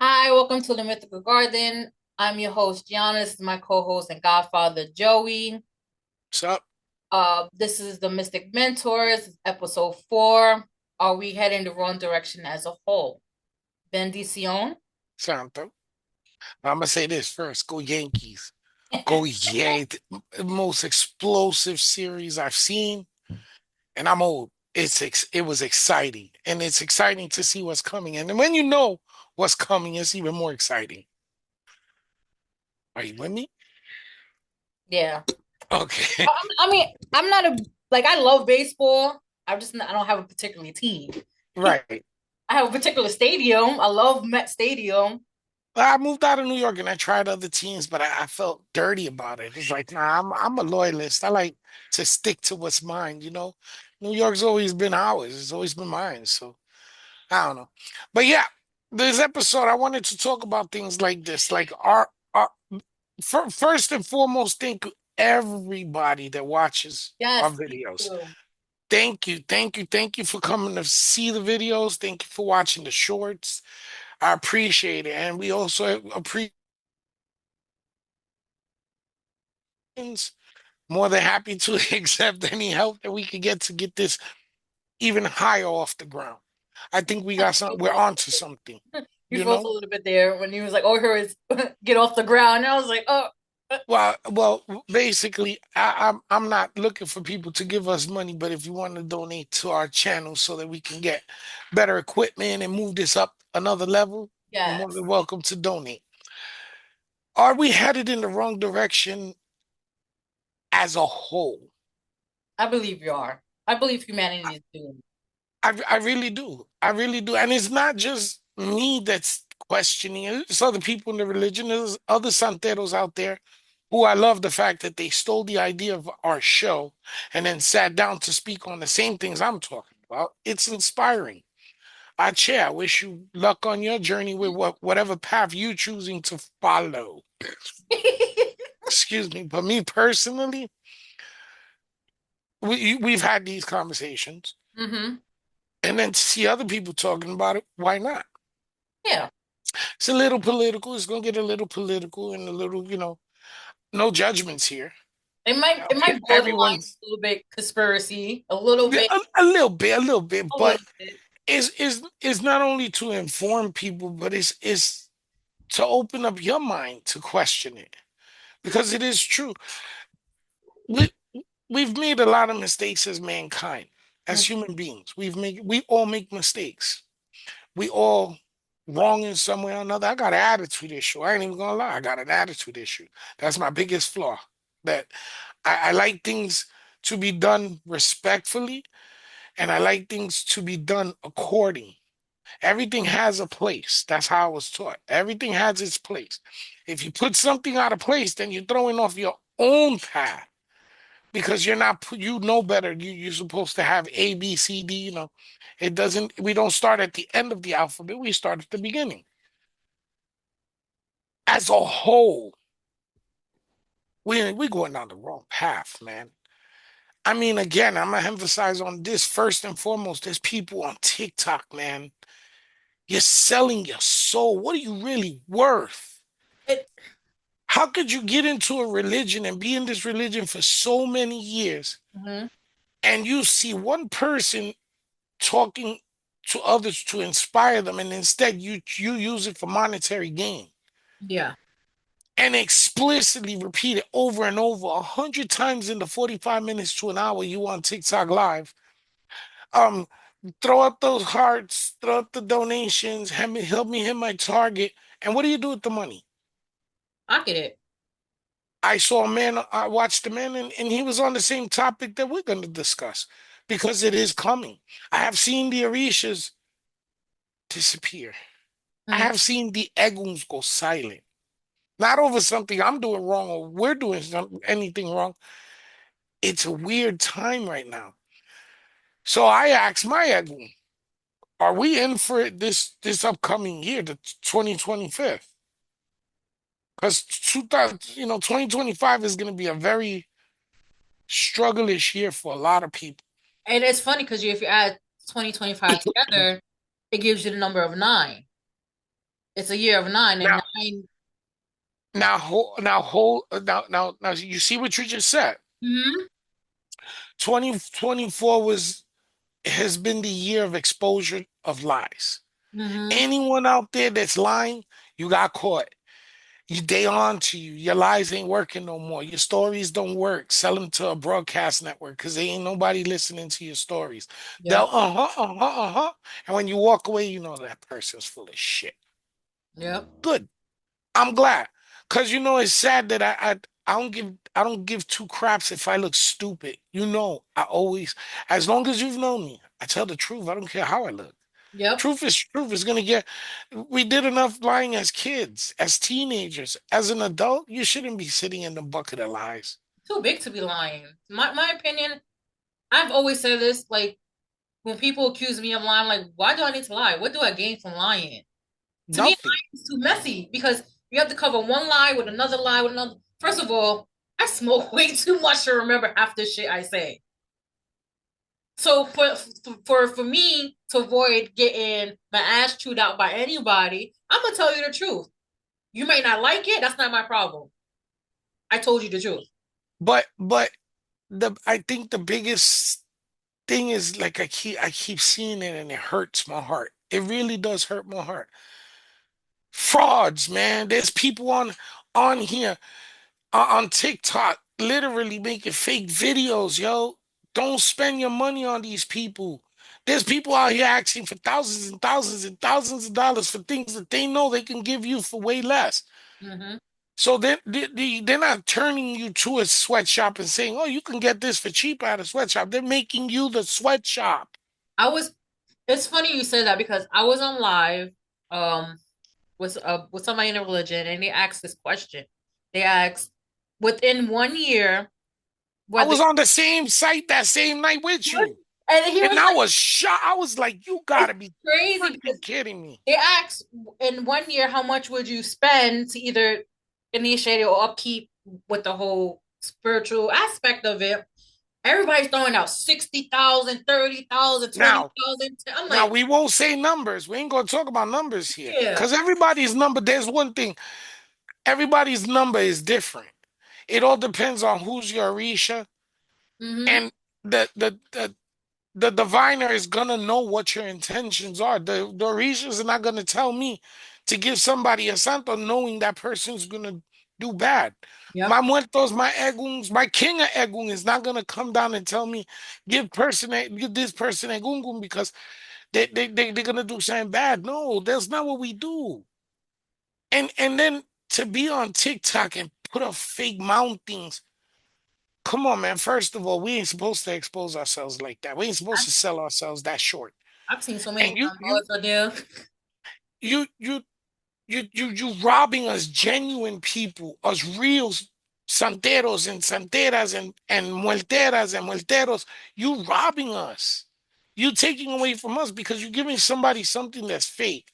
Hi, welcome to the Mythical Garden. I'm your host, Gianna. This is my co-host and Godfather, Joey. What's up, This is the Mystic Mentors, episode 4. Are we heading the wrong direction as a whole? Bendición. Santo? I'm gonna say this first. Go Yankees. Go Yankees. Most explosive series I've seen, and I'm old. It was exciting, and it's exciting to see what's coming. And when you know what's coming, it's even more exciting. Are you with me? Yeah. Okay, I'm not I love baseball. I don't have a particular team. right. I have a particular stadium. I love Met Stadium. I moved out of New York and I tried other teams, but I felt dirty about it. It's like, nah, I'm a loyalist. I like to stick to what's mine, you know. New York's always been ours. It's always been mine. So I don't know. But yeah, this episode I wanted to talk about things like this. Like our first and foremost, thank you everybody that watches our Yes, thank videos. you. Thank you for coming to see the videos. Thank you for watching the shorts. I appreciate it. And we also appreciate more than happy to accept any help that we could get to get this even higher off the ground. I think we got some, we're onto something, You you froze a know? little bit there when he was like, "Oh, here is get off the ground." And I was like, "Oh, Basically, I'm not looking for people to give us money, but if you want to donate to our channel so that we can get better equipment and move this up another level, you're more yes." than welcome to donate. Are we headed in the wrong direction as a whole? I believe you are. I believe humanity is doomed. I really do. I really do. And it's not just me that's questioning it. It's other people in the religion. There's other santeros out there who I love the fact that they stole the idea of our show and then sat down to speak on the same things I'm talking about. It's inspiring. I chair. I wish you luck on your journey with whatever path you're choosing to follow. Excuse me. But me personally, we've had these conversations. Mm-hmm. And then to see other people talking about it, why not? Yeah. It's a little political. It's gonna get a little political and a little, no judgments here. It might borderline Everyone's a little bit conspiracy, a little yeah, bit, a little bit, a but little bit. it's not only to inform people, but it's to open up your mind to question it because it is true. We we've made a lot of mistakes as mankind, as Mm. human beings. We all make mistakes. We all wrong in some way or another. I got an attitude issue. I ain't even gonna lie. I got an attitude issue. That's my biggest flaw. That I like things to be done respectfully, and I like things to be done according. Everything has a place. That's how I was taught. Everything has its place. If you put something out of place, then you're throwing off your own path because you're not you know better. You're supposed to have A, B, C, D, It doesn't we don't start at the end of the alphabet, we start at the beginning. As a whole, we going down the wrong path, man. I mean, again, I'm gonna emphasize on this first and foremost. There's people on TikTok, man. You're selling your soul. What are you really worth? It, How could you get into a religion and be in this religion for so many years mhm. and you see one person talking to others to inspire them, and instead you use it for monetary gain Yeah. and explicitly repeat it over and over 100 times in the 45 minutes to an hour you on TikTok live. Um, throw up those hearts, throw up the donations, help me hit my target. And what do you do with the money? Pocket it. I saw a man, I watched a man, and he was on the same topic that we're going to discuss because it is coming. I have seen the Orishas disappear. I Mm. have seen the Eguns go silent, not over something I'm doing wrong or we're doing anything wrong. It's a weird time right now. So I asked my Egun, are we in for it this upcoming year, the 2025? Because 2000, 2025 is going to be a very struggle-ish year for a lot of people. And it's funny because if you add 2025 together, it gives you the number of 9. It's a year of nine, and Now, nine. now, you see what you just said. Mm-hmm. 2024 has been the year of exposure of lies. Mm-hmm. Anyone out there that's lying, you got caught. They on to you. Your lies ain't working no more. Your stories don't work. Sell them to a broadcast network because there ain't nobody listening to your stories. They'll Yep. and when you walk away, you know that person's full of shit. Yep. Good. I'm glad. Cause it's sad that I don't give two craps if I look stupid. I always, as long as you've known me, I tell the truth. I don't care how I look. Yep. Truth is truth is gonna get. We did enough lying as kids, as teenagers, as an adult. You shouldn't be sitting in the bucket of lies. Too big to be lying. My opinion. I've always said this. Like when people accuse me of lying, like why do I need to lie? What do I gain from lying? To me, Nothing. lying is too messy because you have to cover one lie with another lie with another. First of all, I smoke way too much to remember half the shit I say. So for me to avoid getting my ass chewed out by anybody, I'm gonna tell you the truth. You may not like it. That's not my problem. I told you the truth. But I think the biggest thing is like I keep seeing it and it hurts my heart. It really does hurt my heart. Frauds, man. There's people on here on TikTok literally making fake videos, yo. Don't spend your money on these people. There's people out here asking for thousands and thousands and thousands of dollars for things that they know they can give you for way less. Mm-hmm. So they're not turning you to a sweatshop and saying, "Oh, you can get this for cheap at a sweatshop." They're making you the sweatshop. I was. It's funny you said that because I was on live, um, with somebody in a religion, and they asked this question. They asked, within 1 year, I whether was on the same site that same night with you, and he and was I like, was shocked. I was like, "You it's gotta be crazy because freaking kidding me!" they asked in 1 year how much would you spend to either initiate it or upkeep with the whole spiritual aspect of it. Everybody's throwing out 60,000, 30,000, twenty Now, thousand. I'm Now like, we won't say numbers. We ain't gonna talk about numbers here. yeah. Because everybody's number, there's one thing, everybody's number is different. It all depends on who's your Orisha. Mm-hmm. And the the the the diviner is gonna know what your intentions are. The Orishas are not gonna tell me to give somebody a santo knowing that person's gonna do bad. Yep. My muertos, my eguns, my king of egun is not gonna come down and tell me give this person egungun because they're gonna do something bad. No, that's not what we do. And then to be on TikTok and put up fake mountings. Come on, man. First of all, we ain't supposed to expose ourselves like that. We ain't supposed I've, to sell ourselves that short. I've seen so many And downloads on there. you you you robbing us genuine people, us real santeros and santeras and muelteras and muelteros. You robbing us. You taking away from us because you're giving somebody something that's fake.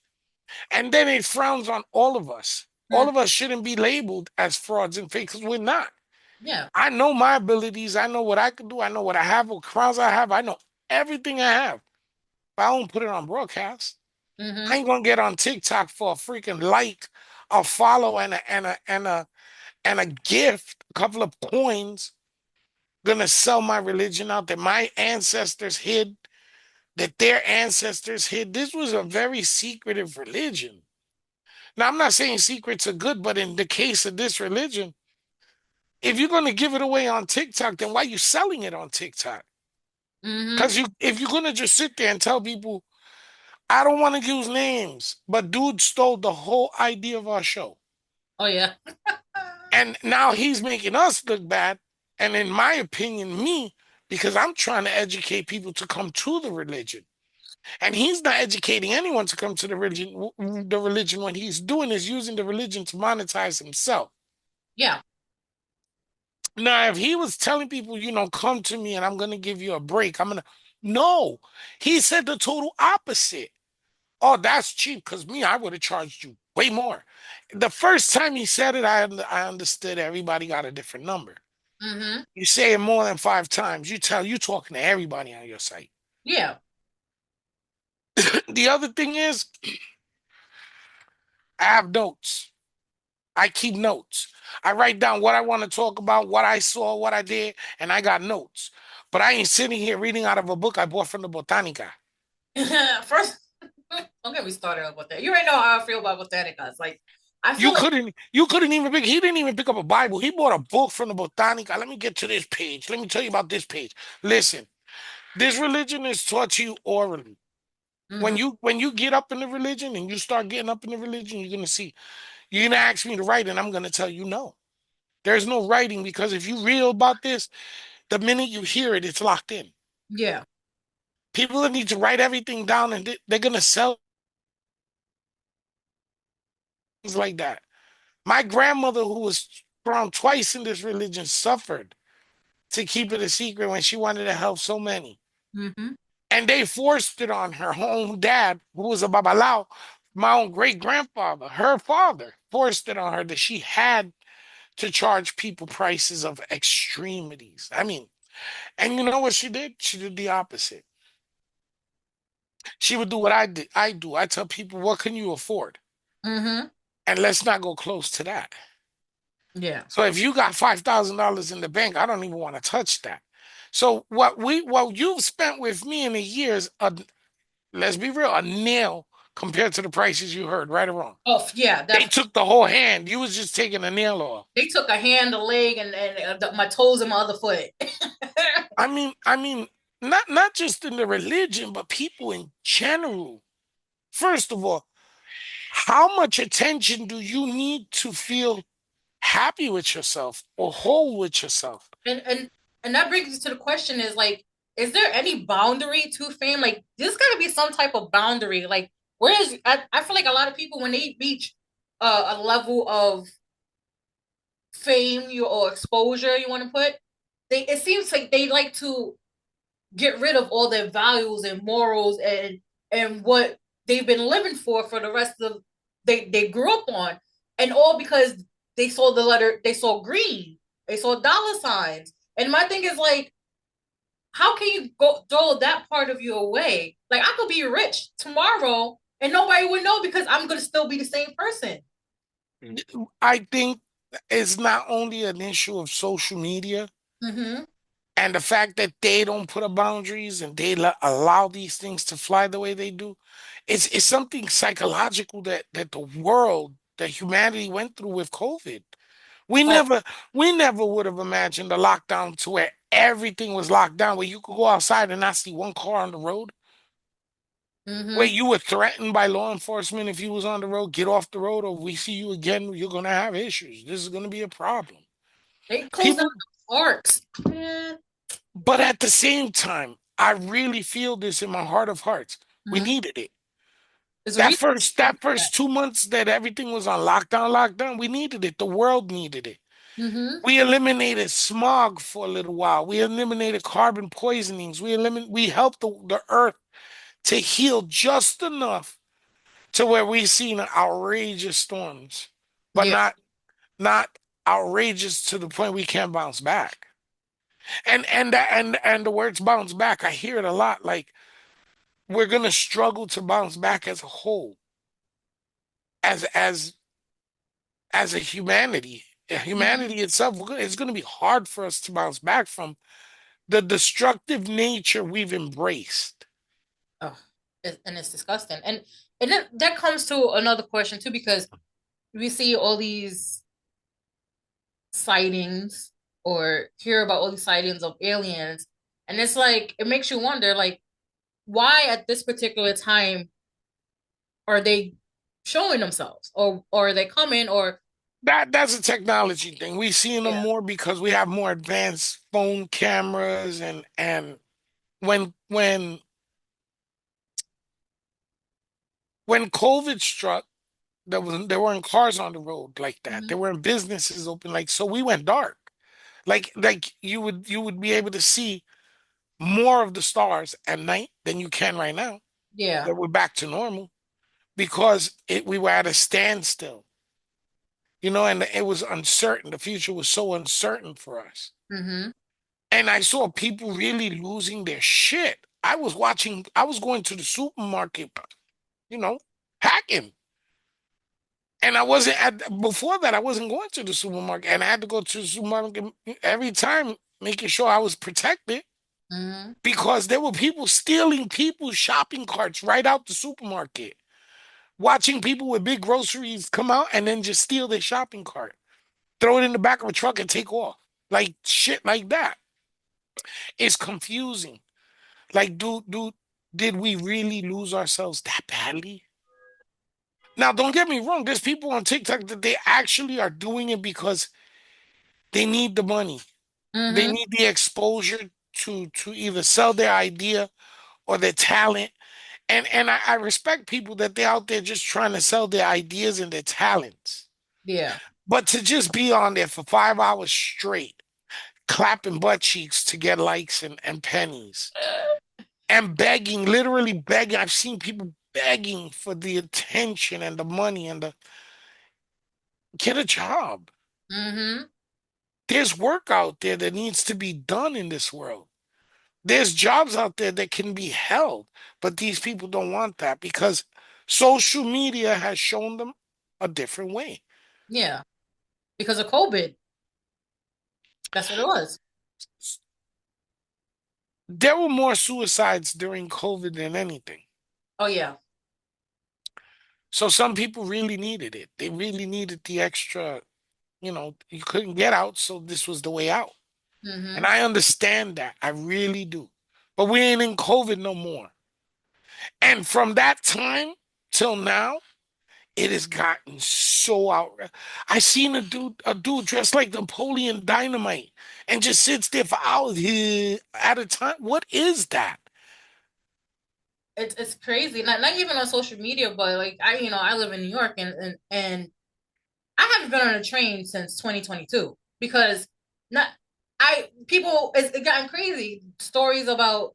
And then it frowns on all of us. All Mm, of us shouldn't be labeled as frauds and fakes because we're not. yeah. I know my abilities. I know what I can do. I know what I have, what crowns I have. I know everything I have. But I don't put it on broadcast. I Mm-hmm. ain't gonna get on TikTok for a freaking like, a follow, and a gift, a couple of coins. Gonna sell my religion out that my ancestors hid, that their ancestors hid. This was a very secretive religion. Now, I'm not saying secrets are good, but in the case of this religion, if you're going to give it away on TikTok, then why are you selling it on TikTok? Mm-hmm. Because if you're going to just sit there and tell people, I don't want to use names, but dude stole the whole idea of our show. Oh yeah. And now he's making us look bad. And in my opinion, me, because I'm trying to educate people to come to the religion. And he's not educating anyone to come to the religion. What he's doing is using the religion to monetize himself. Yeah. Now, if he was telling people, come to me and I'm going to give you a break, no, he said the total opposite. Oh, that's cheap because me, I would have charged you way more. The first time he said it, I understood everybody got a different number. Mm-hmm. You say it more than 5 times, you talking to everybody on your site. Yeah. The other thing is, I have notes. I keep notes. I write down what I want to talk about, what I saw, what I did, and I got notes. But I ain't sitting here reading out of a book I bought from the Botanica. First, don't get me started about that. You already know how I feel about botanicas. Like, I feel like, You couldn't even pick, he didn't even pick up a Bible. He bought a book from the Botanica. Let me get to this page. Let me tell you about this page. Listen, this religion is taught to you orally. hmm When you get up in the religion and you start getting up in the religion, you're gonna see. You're gonna ask me to write, and I'm gonna tell you no. There's no writing because if you real about this, the minute you hear it, it's locked in. yeah. People that need to write everything down and they're gonna sell things like that. My grandmother, who was around twice in this religion, suffered to keep it a secret when she wanted to help so many. hmm And they forced it on her. Her own dad, who was a babalao, my own great grandfather, her father, forced it on her that she had to charge people prices of extremities. I mean, and you know what she did? She did the opposite. She would do what I did. I do. I tell people, what can you afford? hmm And let's not go close to that. Yeah. So if you got $5,000 in the bank, I don't even want to touch that. So what you've spent with me in a year is let's be real, a nail compared to the prices you heard, right or wrong. Oh, yeah, They definitely. took the whole hand. You was just taking a nail off. They took a hand, a leg, and my toes and my other foot. I mean, not just in the religion, but people in general. First of all, how much attention do you need to feel happy with yourself or whole with yourself? and and and that brings us to the question: is like, is there any boundary to fame? Like, there's got to be some type of boundary. Like, whereas I feel like a lot of people when they reach a level of fame or exposure, you want to put, they it seems like they like to get rid of all their values and morals and what they've been living for the rest of they grew up on, and all because they saw green, they saw dollar signs. And my thing is like, how can you go throw that part of you away? Like, I could be rich tomorrow and nobody would know because I'm gonna still be the same person. I think it's not only an issue of social media Mm-hmm. and the fact that they don't put up boundaries and they allow these things to fly the way they do. It's something psychological that the world, that humanity went through with COVID. We Oh. never we never would have imagined a lockdown to where everything was locked down, where you could go outside and not see one car on the road, where Mm-hmm. you were threatened by law enforcement if you was on the road, get off the road, or we see you again, you're gonna have issues. This is gonna be a problem. They closed down People, the parks. Man. but at the same time, I really feel this in my heart of hearts. We Mm-hmm. needed it. There's a That reason. first that first 2 months that everything was on lockdown, we needed it. The world needed it. Mm-hmm. We eliminated smog for a little while. We eliminated carbon poisonings. We helped the earth to heal just enough to where we've seen outrageous storms, but Yeah. not outrageous to the point we can't bounce back. And the words bounce back, I hear it a lot. Like we're gonna struggle to bounce back as a whole, as as as a humanity. Mm-hmm. Humanity itself, it's going to be hard for us to bounce back from the destructive nature we've embraced. Oh, and it's disgusting. And then that comes to another question too, because we see all these sightings or hear about all these sightings of aliens, and it's like it makes you wonder, like, why at this particular time are they showing themselves, or are they coming, or That's a technology thing. We're seeing them yeah. more because we have more advanced phone cameras and when when when COVID struck, there weren't cars on the road like that. Mm-hmm. There weren't businesses open like so we went dark. Like you would be able to see more of the stars at night than you can right now Yeah. that we're back to normal because we were at a standstill, and it was uncertain. The future was so uncertain for us. Mm-hmm. And I saw people really losing their shit. I was going to the supermarket, you know, packing. And I wasn't before that, I wasn't going to the supermarket, and I had to go to the supermarket every time, making sure I was protected Mm-hmm. because there were people stealing people's shopping carts right out the supermarket, watching people with big groceries come out and then just steal their shopping cart, throw it in the back of a truck and take off. Like shit like that. It's confusing. Like, did we really lose ourselves that badly? Now, don't get me wrong. There's people on TikTok that they actually are doing it because they need the money. They Mm-hmm. need the exposure to either sell their idea or their talent. And I respect people that they're out there just trying to sell their ideas and their talents. Yeah. But to just be on there for 5 hours straight, clapping butt cheeks to get likes and pennies and begging, literally begging. I've seen people begging for the attention and the money and the get a job. Mm-hmm. There's work out there that needs to be done in this world. There's jobs out there that can be held, but these people don't want that because social media has shown them a different way. Yeah. Because of COVID. That's what it was. There were more suicides during COVID than anything. Oh yeah. So some people really needed it. They really needed the extra, you couldn't get out, so this was the way out. And Mm-hmm. I understand that. I really do. But we ain't in COVID no more. And from that time till now, it has gotten so out. I seen a dude dressed like Napoleon Dynamite and just sits there for hours at a time. What is that? It's crazy. Not even on social media, but like I live in New York and I haven't been on a train since 2022 because not I people it's gotten crazy stories about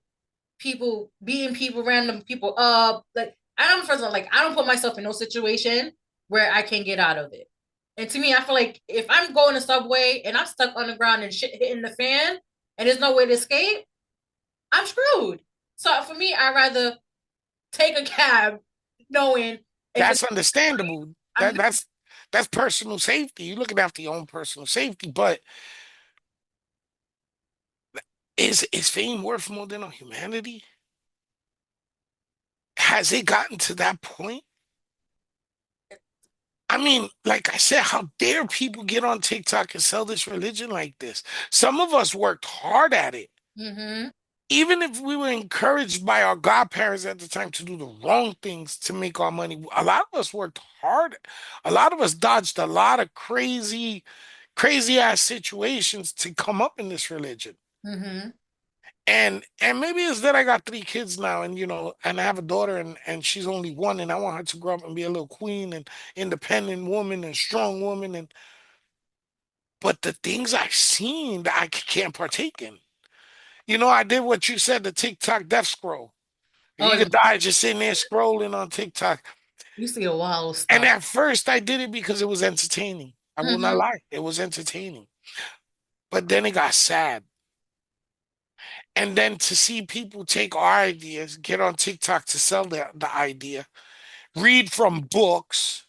people beating people, random people up. Like I'm the first one, like I don't put myself in no situation where I can get out of it. And to me, I feel like if I'm going to subway and I'm stuck on the ground and shit hitting the fan and there's no way to escape, I'm screwed. So for me, I'd rather take a cab knowing if it's That's understandable. I'm That good. that's personal safety. You're looking after your own personal safety, but is fame worth more than our humanity? Has it gotten to that point? I mean, like I said, how dare people get on TikTok and sell this religion like this? Some of us worked hard at it. Mm-hmm. Even if we were encouraged by our godparents at the time to do the wrong things to make our money, a lot of us worked hard. A lot of us dodged a lot of crazy ass situations to come up in this religion. Mm-hmm. And maybe it's that I got 3 kids now, and and I have a daughter, and she's only one, and I want her to grow up and be a little queen and independent woman and strong woman. And but the things I've seen that I can't partake in. I did what you said, the TikTok death scroll. Oh You yeah. could die just sitting there scrolling on TikTok. You see a wild And stuff. at first I did it because it was entertaining. I will not Mm-hmm. lie. It was entertaining. But then it got sad. And then to see people take our ideas, get on TikTok to sell the idea, read from books,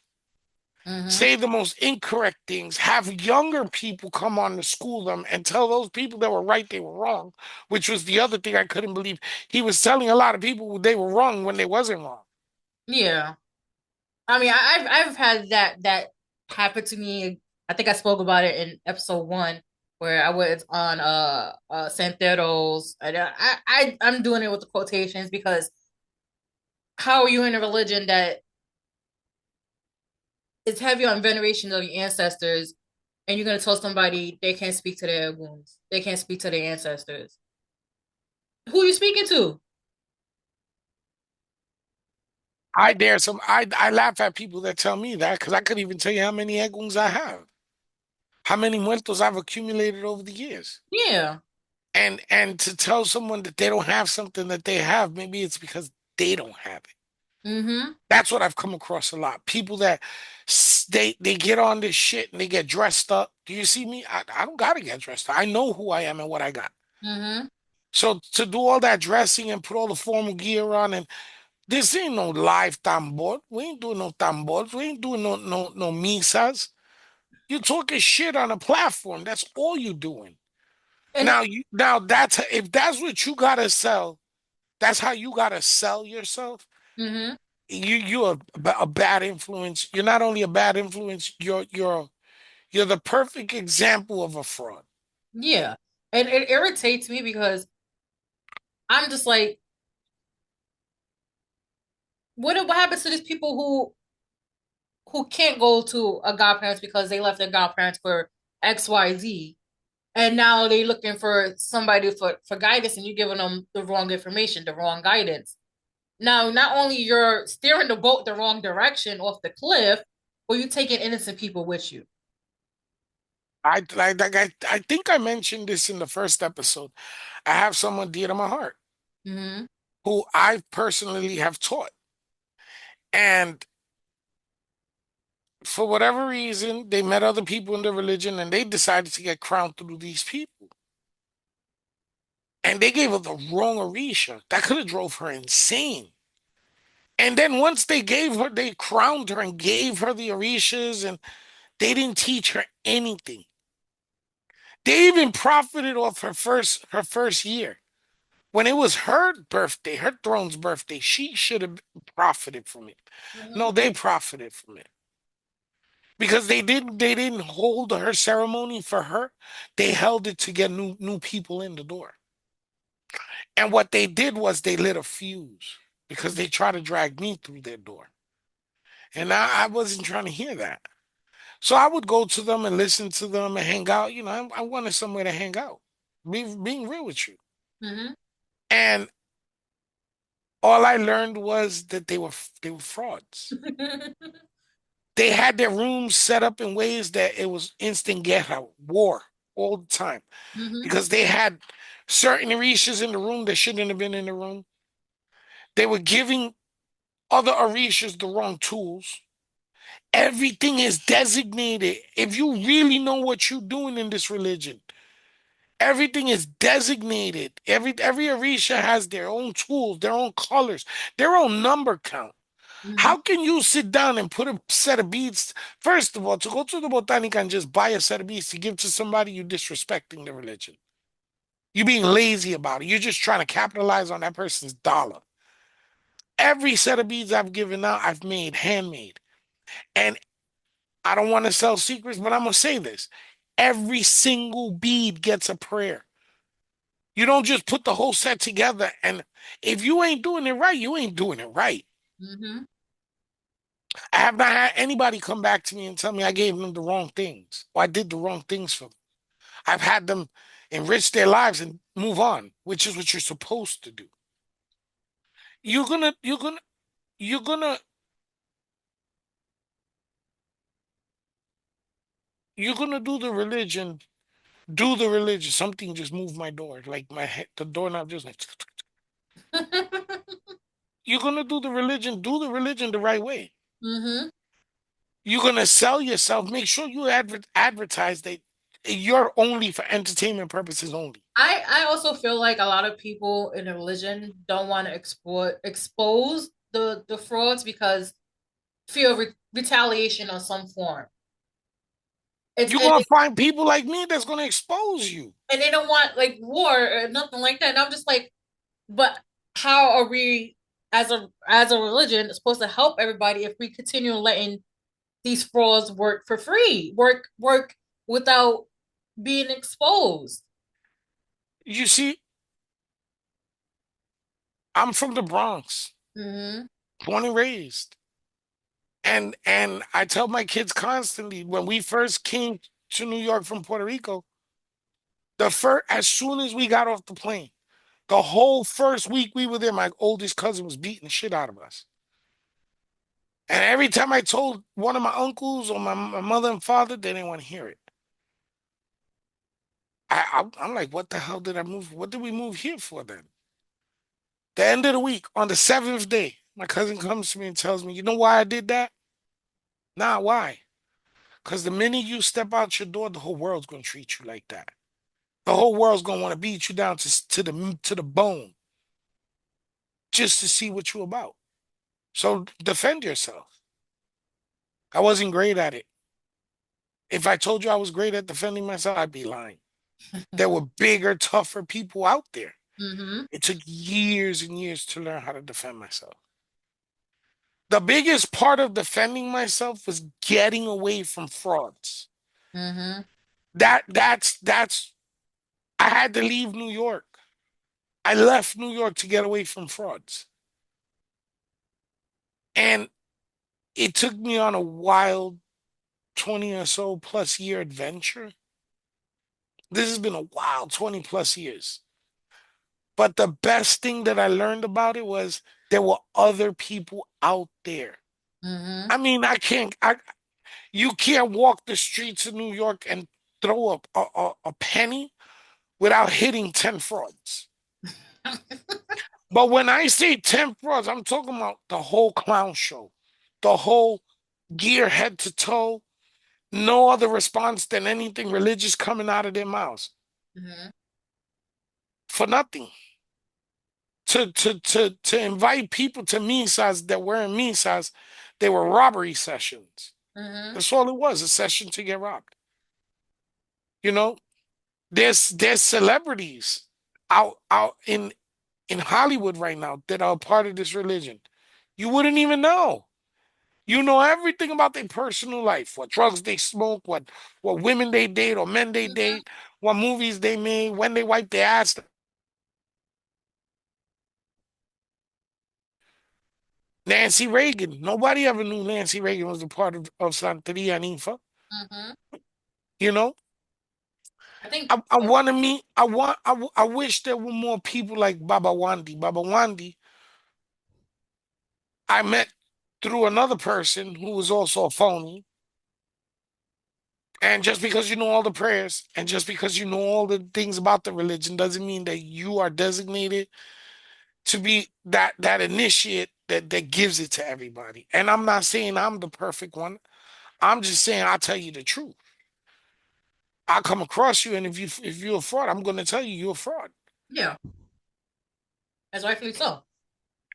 Mm-hmm. say the most incorrect things, have younger people come on to school them and tell those people that were right they were wrong, which was the other thing I couldn't believe. He was telling a lot of people they were wrong when they wasn't wrong. Yeah. I mean, I've had that happen to me. I think I spoke about it in episode one where I was on Santeros. And I'm doing it with the quotations because how are you in a religion that is heavy on veneration of your ancestors, and you're gonna tell somebody they can't speak to their wounds, they can't speak to their ancestors? Who are you speaking to? I laugh at people that tell me that because I couldn't even tell you how many egg wounds I have, how many muertos I've accumulated over the years. Yeah. And to tell someone that they don't have something that they have, maybe it's because they don't have it. Mm-hmm. That's what I've come across a lot. People that they get on this shit and they get dressed up. Do you see me? I don't gotta get dressed up. I know who I am and what I got. Mm-hmm. So to do all that dressing and put all the formal gear on, and This ain't no live tambor. We ain't doing no tambors. We ain't doing no misas. You're talking shit on a platform. That's all you doing. And Now that's if that's what you gotta sell. That's how you gotta sell yourself. mhm, You're a bad influence. You're not only a bad influence. You're the perfect example of a fraud. yeah. And it irritates me because I'm just like, what happens to these people who can't go to a godparents because they left their godparents for XYZ, and now they're looking for somebody for guidance, and you're giving them the wrong information, the wrong guidance. Now, not only you're steering the boat the wrong direction off the cliff, but you're taking innocent people with you. I think I mentioned this in the first episode. I have someone dear to my heart Hmm. who I personally have taught. And for whatever reason, they met other people in the religion and they decided to get crowned through these people. And they gave her the wrong Orisha. That could have drove her insane. And then once they crowned her and gave her the Orishas, and they didn't teach her anything. They even profited off her first year. When it was her birthday, her throne's birthday, she should have profited from it. Hmm. No, they profited from it because they didn't hold her ceremony for her. They held it to get new people in the door. And what they did was they lit a fuse because they tried to drag me through their door. And I wasn't trying to hear that. So I would go to them and listen to them and hang out. I wanted somewhere to hang out. Being real with you. Hmm. And all I learned was that they were frauds. They had their rooms set up in ways that it was instant guerra, war all the time. Hmm. Because they had certain Orishas in the room that shouldn't have been in the room. They were giving other Orishas the wrong tools. Everything is designated. If you really know what you're doing in this religion, everything is designated. Every Orisha has their own tools, their own colors, their own number count. Hmm. How can you sit down and put a set of beads? First of all, to go to the botanica and just buy a set of beads to give to somebody, you're disrespecting the religion. You're being lazy about it. You're just trying to capitalize on that person's dollar. Every set of beads I've given out, I've made handmade. And I don't want to sell secrets, but I'm going to say this. Every single bead gets a prayer. You don't just put the whole set together. And if you ain't doing it right, you ain't doing it right. Hmm. I have not had anybody come back to me and tell me I gave them the wrong things or I did the wrong things for them. I've had them enrich their lives and move on, which is what you're supposed to do. You're gonna, you're gonna, you're gonna, you're gonna do the religion. Something just moved my door, like my head, the doorknob just like. You're gonna do the religion the right way. Hmm. You're gonna sell yourself. Make sure you advertise that you're only for entertainment purposes only. I also feel like a lot of people in the religion don't want to expose the frauds because fear of retaliation of some form. It's You're gonna find people like me that's gonna expose you. and they don't want like war or nothing like that. And I'm just like, but how are we as a religion supposed to help everybody if we continue letting these frauds work for free, work without being exposed? You see, I'm from the Bronx, Hmm. born and raised. And I tell my kids constantly when we first came to New York from Puerto Rico, the first as soon as we got off the plane, the whole first week we were there, my oldest cousin was beating the shit out of us. And every time I told one of my uncles or my mother and father, they didn't want to hear it. I'm like, what the hell did I move? What did we move here for then? The end of the week, on the seventh day, my cousin comes to me and tells me, you know why I did that? Nah, why? Because the minute you step out your door, the whole world's gonna treat you like that. The whole world's gonna want to beat you down to the bone just to see what you're about. So defend yourself. I wasn't great at it. If I told you I was great at defending myself, I'd be lying. There were bigger, tougher people out there. Mm-hmm. It took years and years to learn how to defend myself. The biggest part of defending myself was getting away from frauds. Mm-hmm. That's I had to leave New York. I left New York to get away from frauds. And it took me on a wild 20 or so plus year adventure. This has been a wild 20 plus years. But the best thing that I learned about it was there were other people out there. Mm-hmm. I mean, you can't walk the streets of New York and throw up a penny without hitting 10 frauds. But when I say 10 frauds, I'm talking about the whole clown show, the whole gear head to toe, no other response than anything religious coming out of their mouths Mm-hmm. for nothing. To invite people to misas that weren't misas, they were robbery sessions. Mm-hmm. That's all it was, a session to get robbed. You know, there's celebrities out in Hollywood right now that are a part of this religion. You wouldn't even know. You know everything about their personal life, what drugs they smoke, what women they date or men they Mm-hmm. date, what movies they made, when they wipe their ass. Nancy Reagan. Nobody ever knew Nancy Reagan was a part of Santeria and Infa. Mm-hmm. You know, I think I want to meet. I wish there were more people like Baba Wandi. Baba Wandi, I met through another person who was also a phony. And just because you know all the prayers and just because you know all the things about the religion doesn't mean that you are designated to be that initiate that gives it to everybody. And I'm not saying I'm the perfect one. I'm just saying I'll tell you the truth. I come across you, and if you're a fraud, I'm going to tell you you're a fraud. yeah, that's rightfully so.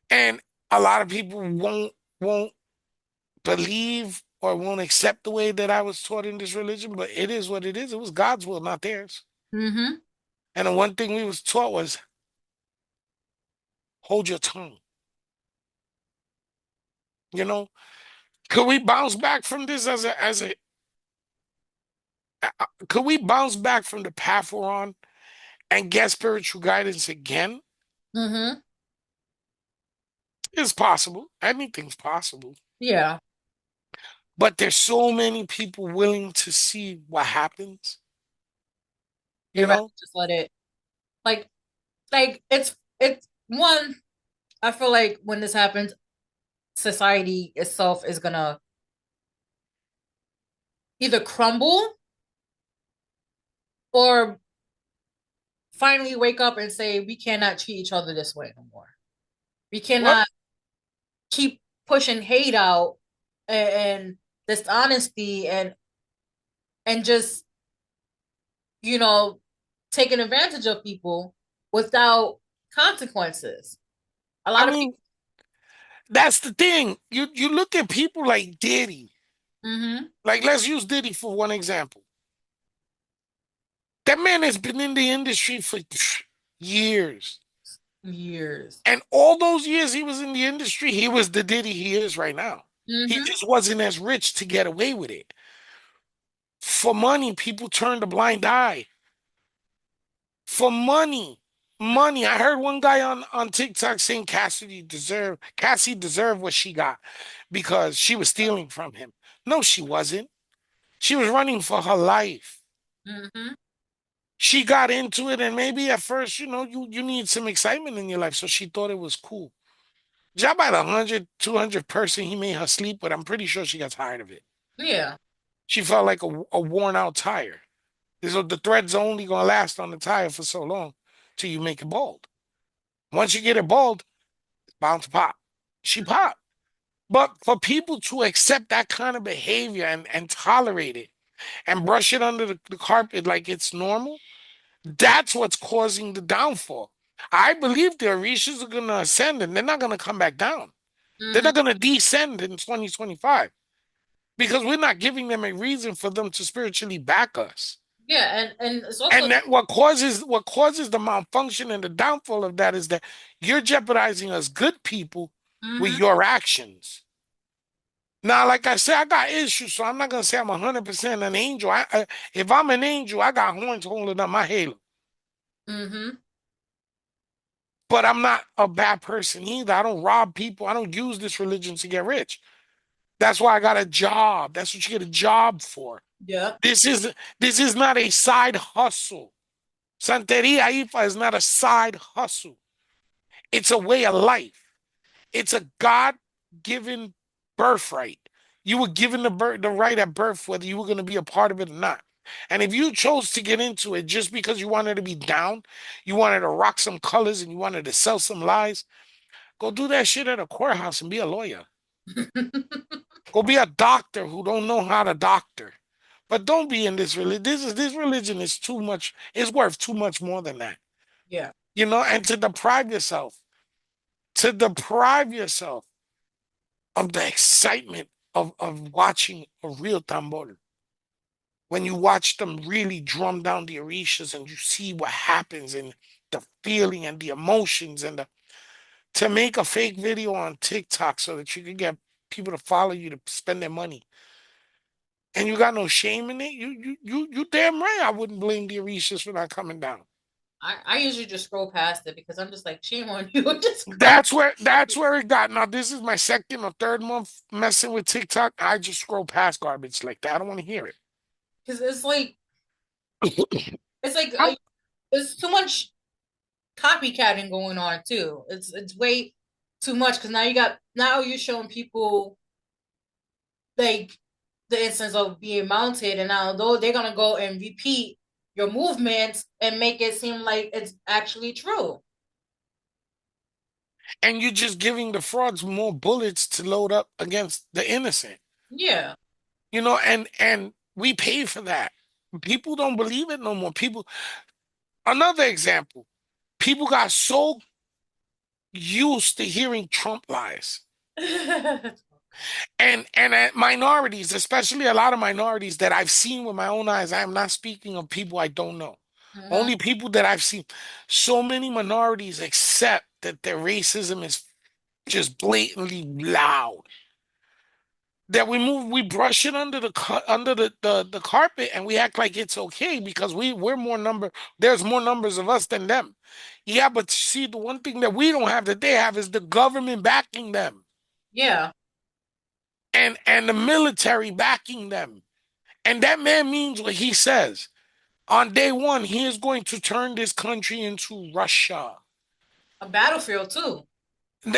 And a lot of people won't believe or won't accept the way that I was taught in this religion, but it is what it is. It was God's will, not theirs. Mm-hmm. And the one thing we was taught was hold your tongue. You know, could we bounce back from this could we bounce back from the path we're on and get spiritual guidance again? Mm-hmm. It's possible. Anything's possible. Yeah. But there's so many people willing to see what happens, They you rather know? just let it like it's one, I feel like when this happens, society itself is gonna either crumble or finally wake up and say we cannot treat each other this way no more. We What? cannot keep pushing hate out and dishonesty and just you know taking advantage of people without consequences. A I lot of mean, people. that's the thing. You look at people like Diddy. Mm-hmm. Like let's use Diddy for one example. That man has been in the industry for years. Years. And all those years he was in the industry, he was the Diddy he is right now. He Mm-hmm. just wasn't as rich to get away with it. For money, people turned a blind eye. For money, money. I heard one guy on TikTok saying Cassie deserved what she got because she was stealing from him. No, she wasn't. She was running for her life. Mm-hmm. She got into it, and maybe at first, you need some excitement in your life, so she thought it was cool. Job by the 100, 200 person he made her sleep with, I'm pretty sure she got tired of it. Yeah. She felt like a worn out tire. So the thread's only gonna last on the tire for so long till you make it bald. Once you get it bald, it's bound to pop. She popped. But for people to accept that kind of behavior and tolerate it and brush it under the carpet like it's normal, that's what's causing the downfall. I believe the Orishas are gonna ascend and they're not gonna come back down. They're Hmm. not going to descend in 2025 because we're not giving them a reason for them to spiritually back us. Yeah, and it's also And that what causes the malfunction and the downfall of that is that you're jeopardizing us good people with hmm your actions. Now, like I said, I got issues, so I'm not gonna say I'm 100% an angel. If I'm an angel, I got horns holding up my halo. hmm But I'm not a bad person either. I don't rob people. I don't use this religion to get rich. That's why I got a job. That's what you get a job for. yeah. This is this is not a side hustle. Santeria Ifa is not a side hustle. It's a way of life. It's a God-given birthright. You were given the right at birth, whether you were going to be a part of it or not. And if you chose to get into it just because you wanted to be down, you wanted to rock some colors and you wanted to sell some lies, go do that shit at a courthouse and be a lawyer. Go be a doctor who don't know how to doctor. But don't be in this religion. This religion is too much. It's worth too much more than that. Yeah. And to deprive yourself of the excitement of watching a real tambor. When you watch them really drum down the Orishas and you see what happens and the feeling and the emotions to make a fake video on TikTok so that you can get people to follow you to spend their money. And you got no shame in it. You damn right I wouldn't blame the Orishas for not coming down. I usually just scroll past it because I'm just like, shame on you. Just scroll. That's where it got. Now this is my second or third month messing with TikTok. I just scroll past garbage like that. I don't want to hear it. Because it's like I'm, there's too much copycatting going on too. It's way too much because now you're showing people like the instance of being mounted, and now though they're gonna go and repeat your movements and make it seem like it's actually true. and you're just giving the frauds more bullets to load up against the innocent. Yeah. And we pay for that. People don't believe it no more. Another example, people got so used to hearing Trump lies. And minorities, especially a lot of minorities that I've seen with my own eyes. I am not speaking of people I don't know. Mhm. Only people that I've seen. So many minorities accept that their racism is just blatantly loud. That we brush it under the carpet and we act like it's okay because we're more number. There's more numbers of us than them. Yeah, but see, the one thing that we don't have that they have is the government backing them Yeah. and the military backing them. And that man means what he says. On day one, he is going to turn this country into Russia. A battlefield too.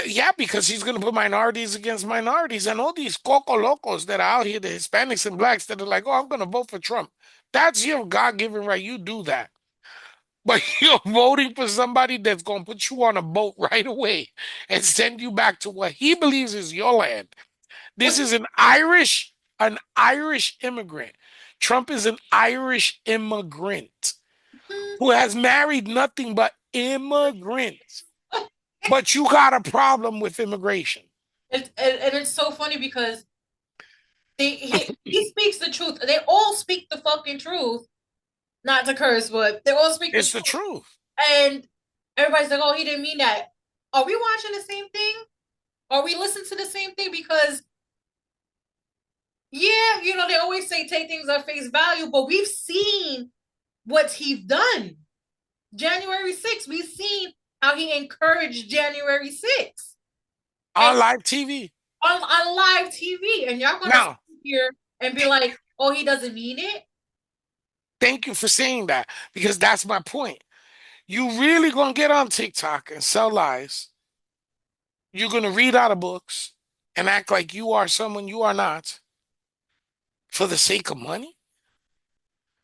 Yeah, because he's going to put minorities against minorities. And all these coco locos that are out here, the Hispanics and blacks that are like, oh, I'm going to vote for Trump. That's your God given right. You do that. But you're voting for somebody that's going to put you on a boat right away and send you back to what he believes is your land. This What? is an Irish immigrant. Trump is an Irish immigrant who has married nothing but immigrants. But you got a problem with immigration. And it's so funny because he speaks the truth. They all speak the fucking truth. Not to curse, but they all speak the It's the truth. truth. And everybody's like, "Oh, he didn't mean that." Are we watching the same thing? Are we listening to the same thing? Because yeah, they always say take things at face value, but we've seen what he's done. January 6th, we've seen how he encouraged January 6th. And On live TV. on live TV, and y'all gonna sit Now, here and be like, "Oh, he doesn't mean it." thank you for saying that because that's my point. You really gonna get on TikTok and sell lies. You're gonna read out of books and act like you are someone you are not for the sake of money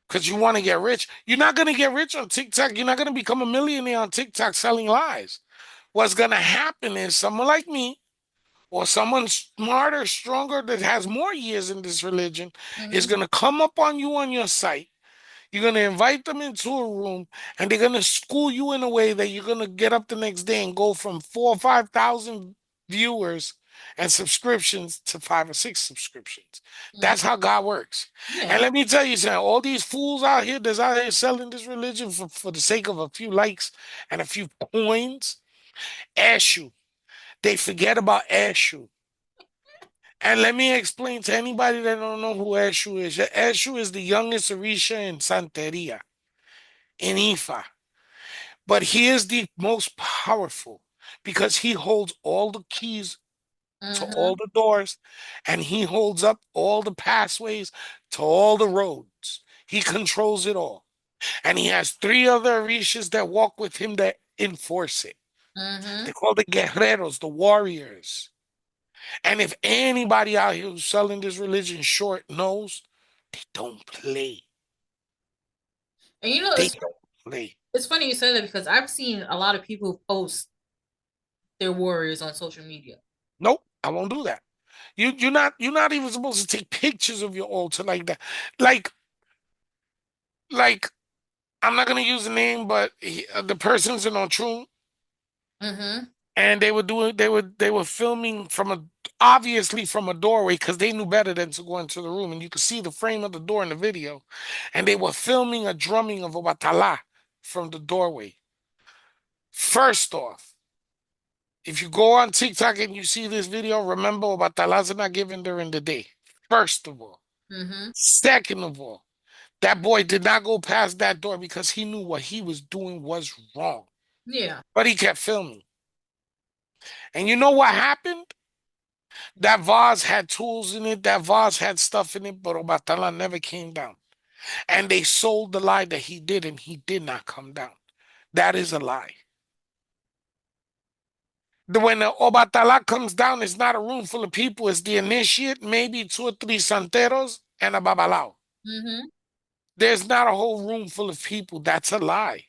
because you want to get rich. You're not gonna get rich on TikTok. You're not gonna become a millionaire on TikTok selling lies. What's gonna happen is someone like me or someone smarter, stronger that has more years in this religion is Mhm. gonna come up on you on your site. You're going to invite them into a room and they're going to school you in a way that you're going to get up the next day and go from 4 or 5,000 viewers and subscriptions to 5 or 6 subscriptions. Mm-hmm. That's how God works. And Yeah. let me tell you something, all these fools out here that's out here selling this religion for the sake of a few likes and a few coins, Eshu. They forget about Eshu. And let me explain to anybody that don't know who Eshu is. Eshu is the youngest Orisha in Santeria, in Ifa. But he is the most powerful because he holds all the keys to all Mm-hmm. the doors and he holds up all the pathways to all the roads. He controls it all. And he has 3 other Orishas that walk with him that enforce it. Mm-hmm. They call the guerreros, the warriors. And if anybody out here who's selling this religion short knows, they don't play. And you know, They don't play. it's funny you say that because I've seen a lot of people post their warriors on social media. Nope, I won't do that. You're not even supposed to take pictures of your altar like that. Like like I'm not gonna use the name, but the person's in on True, Mm-hmm. and they were filming from a obviously from a doorway because they knew better than to go into the room, and you could see the frame of the door in the video, and they were filming a drumming of Obatala from the doorway. First off, if you go on TikTok and you see this video, remember Obatala's are not given during the day. First of all. Mm-hmm. Second of all, that boy did not go past that door because he knew what he was doing was wrong. Yeah. But he kept filming. And you know what happened? That vase had tools in it, that vase had stuff in it, but Obatala never came down. And they sold the lie that he did, and he did not come down. That is a lie. When the Obatala comes down, it's not a room full of people, it's the initiate, maybe 2 or 3 santeros, and a babalao. Mm-hmm. There's not a whole room full of people. That's a lie.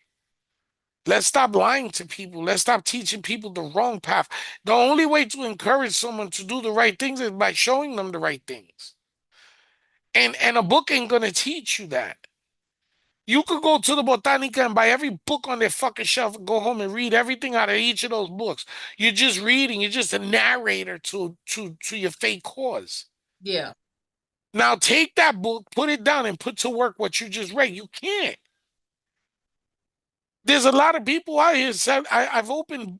Let's stop lying to people. Let's stop teaching people the wrong path. The only way to encourage someone to do the right things is by showing them the right things. And a book ain't gonna teach you that. You could go to the Botanica and buy every book on their fucking shelf and go home and read everything out of each of those books. You're just reading, you're just a narrator to your fake cause. Yeah. Now take that book, put it down, and put to work what you just read. You can't. There's a lot of people out here said I've opened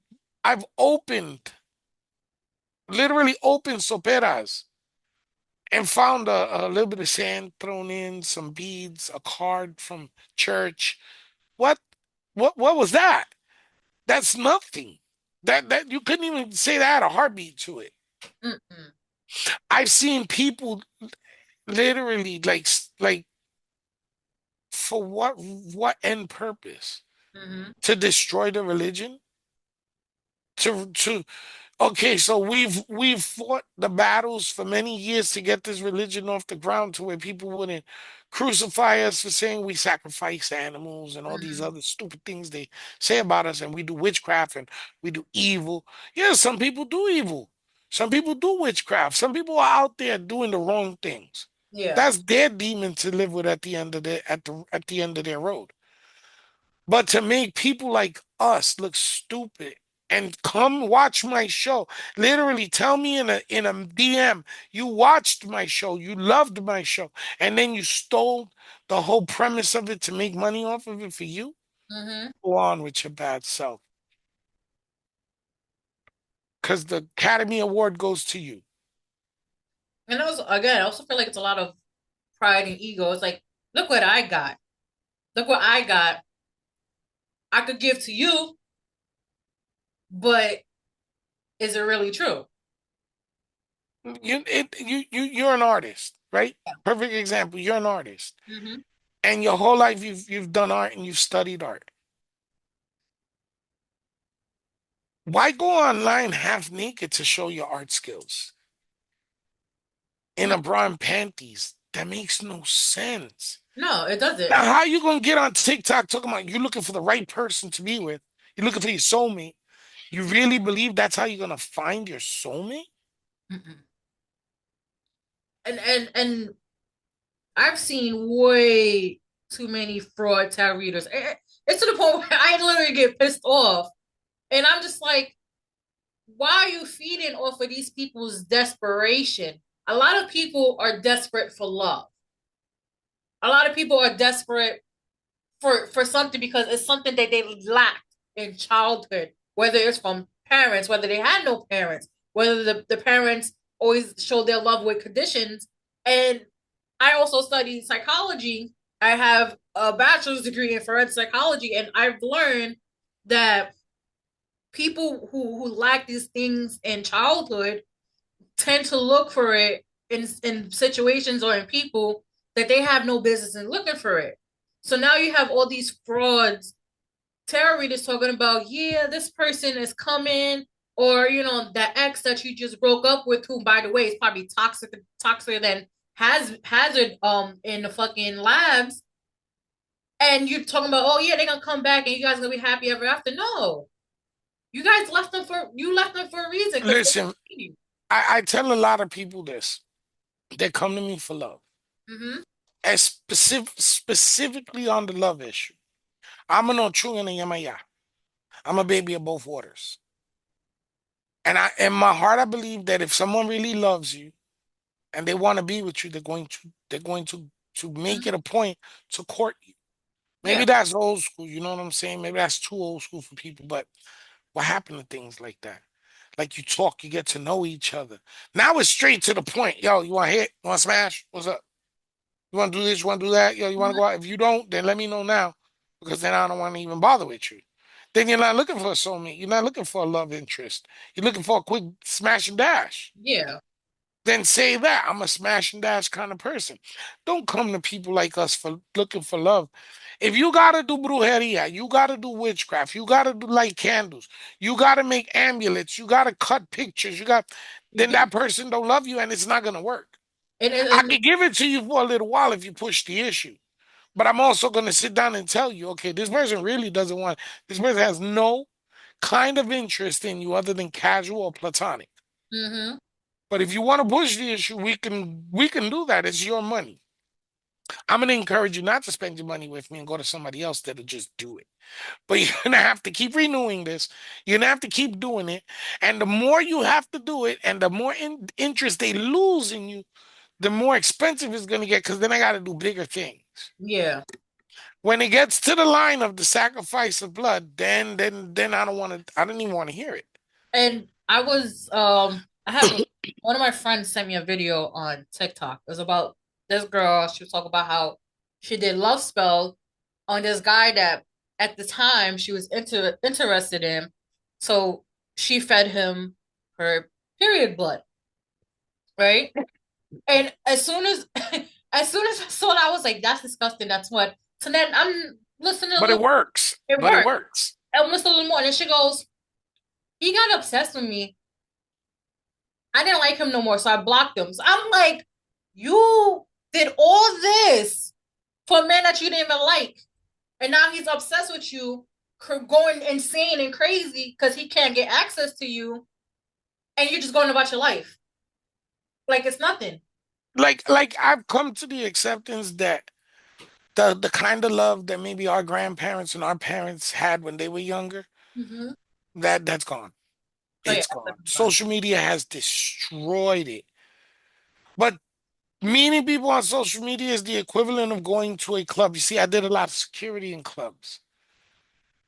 literally opened soperas and found a little bit of sand thrown in, some beads, a card from church. What what was that? That's nothing. That you couldn't even say that had a heartbeat to it. Mm-mm. I've seen people literally like for what end purpose? Mm-hmm. To destroy the religion? To Okay, so we've fought the battles for many years to get this religion off the ground to where people wouldn't crucify us for saying we sacrifice animals and all these Mm-hmm. other stupid things they say about us, and we do witchcraft and we do evil. Yeah, some people do evil. Some people do witchcraft. Some people are out there doing the wrong things. Yeah. That's their demon to live with at the end of the end of their road. But to make people like us look stupid and come watch my show, literally tell me in a DM, you watched my show, you loved my show, and then you stole the whole premise of it to make money off of it for you, Mm-hmm. go on with your bad self. Because the Academy Award goes to you. And also, again, I also feel like it's a lot of pride and ego. It's like, look what I got. Look what I got. I could give to you, but is it really true? You're an artist, right? Yeah. Perfect example. You're an artist, Mm-hmm. and your whole life you've done art and you've studied art. Why go online half naked to show your art skills in a bra and panties? That makes no sense. No, it doesn't. Now, how you gonna get on TikTok talking about you're looking for the right person to be with? You're looking for your soulmate. You really believe that's how you're gonna find your soulmate? Mm-mm. And I've seen way too many fraud tarot readers. It's to the point where I literally get pissed off, and I'm just like, why are you feeding off of these people's desperation? A lot of people are desperate for love. A lot of people are desperate for something because it's something that they lacked in childhood, whether it's from parents, whether they had no parents, whether the parents always showed their love with conditions. And I also study psychology. I have a bachelor's degree in forensic psychology, and I've learned that people who lack these things in childhood tend to look for it in situations or in people that they have no business in looking for it. So now you have all these frauds, tarot readers talking about, yeah, this person is coming, or that ex that you just broke up with, who by the way is probably toxic than has hazard in the fucking labs, and you're talking about, oh yeah, they're gonna come back and you guys gonna be happy ever after. No, you left them for a reason because they Listen, need you. I tell a lot of people this. They come to me for love. Mm-hmm. And specifically on the love issue. I'm an Ochung and a Yamaya. I'm a baby of both waters. And in my heart, I believe that if someone really loves you and they want to be with you, they're going to make it a point to court you. Maybe Yeah. that's old school, you know what I'm saying? Maybe that's too old school for people, but what happened to things like that? Like you talk, you get to know each other. Now it's straight to the point. Yo, you want to hit? You want to smash? What's up? You want to do this? You want to do that? Yo, you want to go out? If you don't, then let me know now, because then I don't want to even bother with you. Then you're not looking for a soulmate. You're not looking for a love interest. You're looking for a quick smash and dash. Yeah. Then say that I'm a smash and dash kind of person. Don't come to people like us for looking for love. If you gotta do brujeria, you gotta do witchcraft, you gotta do light candles, you gotta make amulets, you gotta cut pictures, then Yeah. that person don't love you and it's not gonna work. And, and, I and can give it to you for a little while if you push the issue. But I'm also gonna sit down and tell you, okay, this person really doesn't want, this person has no kind of interest in you other than casual or platonic. mm-hmm. But if you want to push the issue, we can do that. It's your money. I'm gonna encourage you not to spend your money with me and go to somebody else that'll just do it. But you're gonna have to keep renewing this. You're gonna have to keep doing it. And the more you have to do it, and the more interest they lose in you, the more expensive it's gonna get. Because then I got to do bigger things. Yeah. When it gets to the line of the sacrifice of blood, then I don't want to. I don't even want to hear it. And I have one of my friends sent me a video on TikTok. It was about this girl. She was talking about how she did love spell on this guy that at the time she was interested in. So she fed him her period blood, right? And as soon as as soon as I saw that, I was like, that's disgusting. That's what. So then I'm listening a But it little. works. It But it worked. works. And listening a little more. And then she goes, he got obsessed with me. I didn't like him no more, so I blocked him. So I'm like, you did all this for a man that you didn't even like, and now he's obsessed with you, going insane and crazy because he can't get access to you, and you're just going about your life like it's nothing. Like I've come to the acceptance that the kind of love that maybe our grandparents and our parents had when they were younger, Mm-hmm. that's gone. Oh yeah, It's that's gone. definitely fine. Social media has destroyed it. But meeting people on social media is the equivalent of going to a club. You see, I did a lot of security in clubs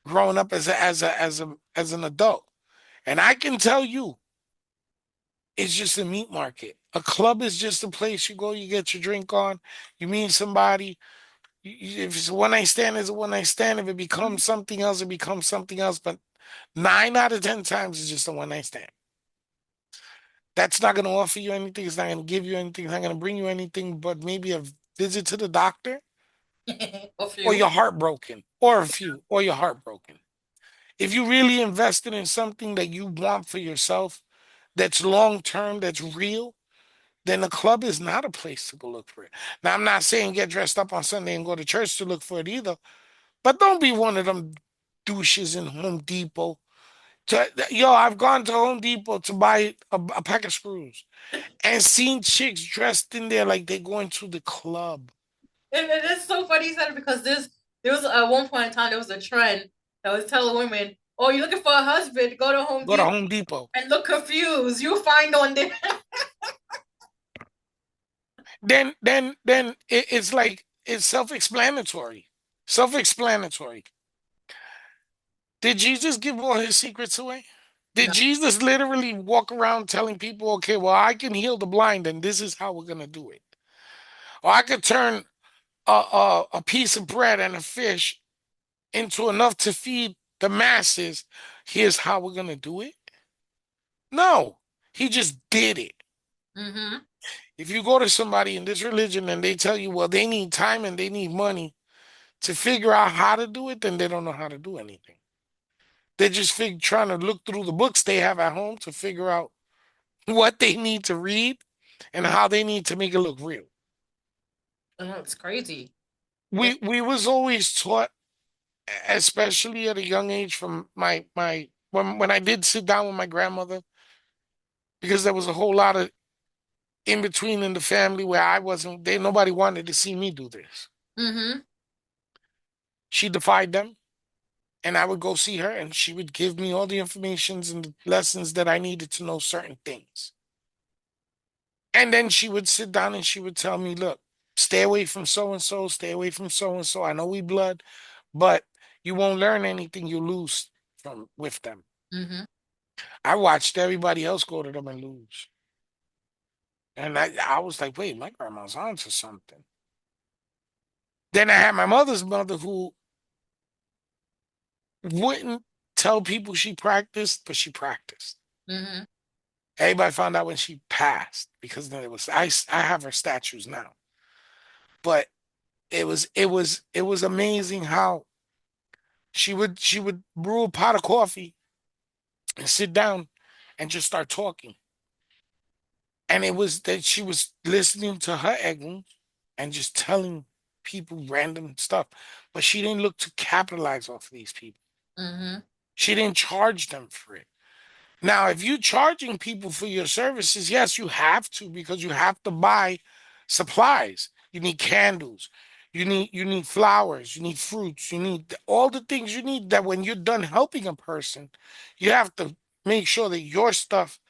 growing up as an adult. And I can tell you, it's just a meat market. A club is just a place you go, you get your drink on, you meet somebody. If it's a one night stand, it's a one night stand. If it becomes something else, it becomes something else. But 9 out of 10 times, it's just a one night stand. That's not going to offer you anything. It's not going to give you anything. It's not going to bring you anything but maybe a visit to the doctor, A or few. you're heartbroken, or a few, or you're heartbroken. If you really invested in something that you want for yourself, that's long term, that's real, then the club is not a place to go look for it. Now, I'm not saying get dressed up on Sunday and go to church to look for it either, but don't be one of them douches in Home Depot. Yo, I've gone to Home Depot to buy a pack of screws and seen chicks dressed in there like they're going to the club. And it's so funny you said it because there was at one point in time there was a trend that was telling women Or you're looking for a husband, go to Home Go to Depot Home Depot. and look confused. You'll find one there. Then it's like it's self-explanatory. Self-explanatory. Did Jesus give all his secrets away? Did No. Jesus literally walk around telling people, okay, well, I can heal the blind, and this is how we're gonna do it? Or I could turn a piece of bread and a fish into enough to feed the masses. Here's how we're gonna do it. No, he just did it. Mm-hmm. If you go to somebody in this religion and they tell you, well, they need time and they need money to figure out how to do it, then they don't know how to do anything. They're just trying to look through the books they have at home to figure out what they need to read and how they need to make it look real. I know it's crazy. It, We was always taught, especially at a young age, from my when I did sit down with my grandmother, because there was a whole lot of in between in the family where I wasn't there. Nobody wanted to see me do this. mm-hmm. She defied them, and I would go see her, and she would give me all the informations and the lessons that I needed to know certain things. And then she would sit down and she would tell me, look, stay away from so and so, stay away from so and so. I know we blood, but you won't learn anything you lose from with them. Mm-hmm. I watched everybody else go to them and lose. And I was like, wait, my grandma's on to something. Then I had my mother's mother who wouldn't tell people she practiced, but she practiced. Mm-hmm. Everybody found out when she passed because then it was I have her statues now. But it was amazing how she would brew a pot of coffee and sit down and just start talking. And it was that she was listening to her egg and just telling people random stuff. But she didn't look to capitalize off of these people. Mm-hmm. She didn't charge them for it. Now, if you're charging people for your services, yes, you have to because you have to buy supplies. You need candles, you need flowers, you need fruits, you need all the things you need that when you're done helping a person, you have to make sure that your stuff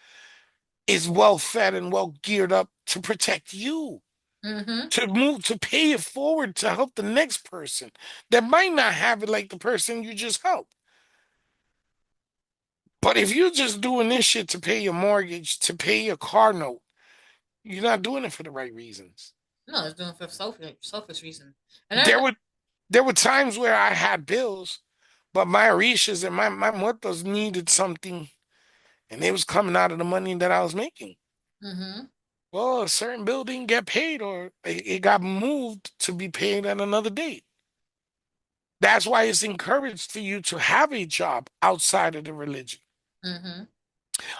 is well fed and well geared up to protect you, Mm-hmm. to move, to pay it forward to help the next person that might not have it like the person you just helped. But if you're just doing this shit to pay your mortgage, to pay your car note, you're not doing it for the right reasons. No, it's doing it for selfish reason. And There I were there were times where I had bills, but my Orishas and my muertos needed something, and it was coming out of the money that I was making. mm-hmm. Well, a certain bill didn't get paid, or it got moved to be paid at another date. That's why it's encouraged for you to have a job outside of the religion. Mm-hmm.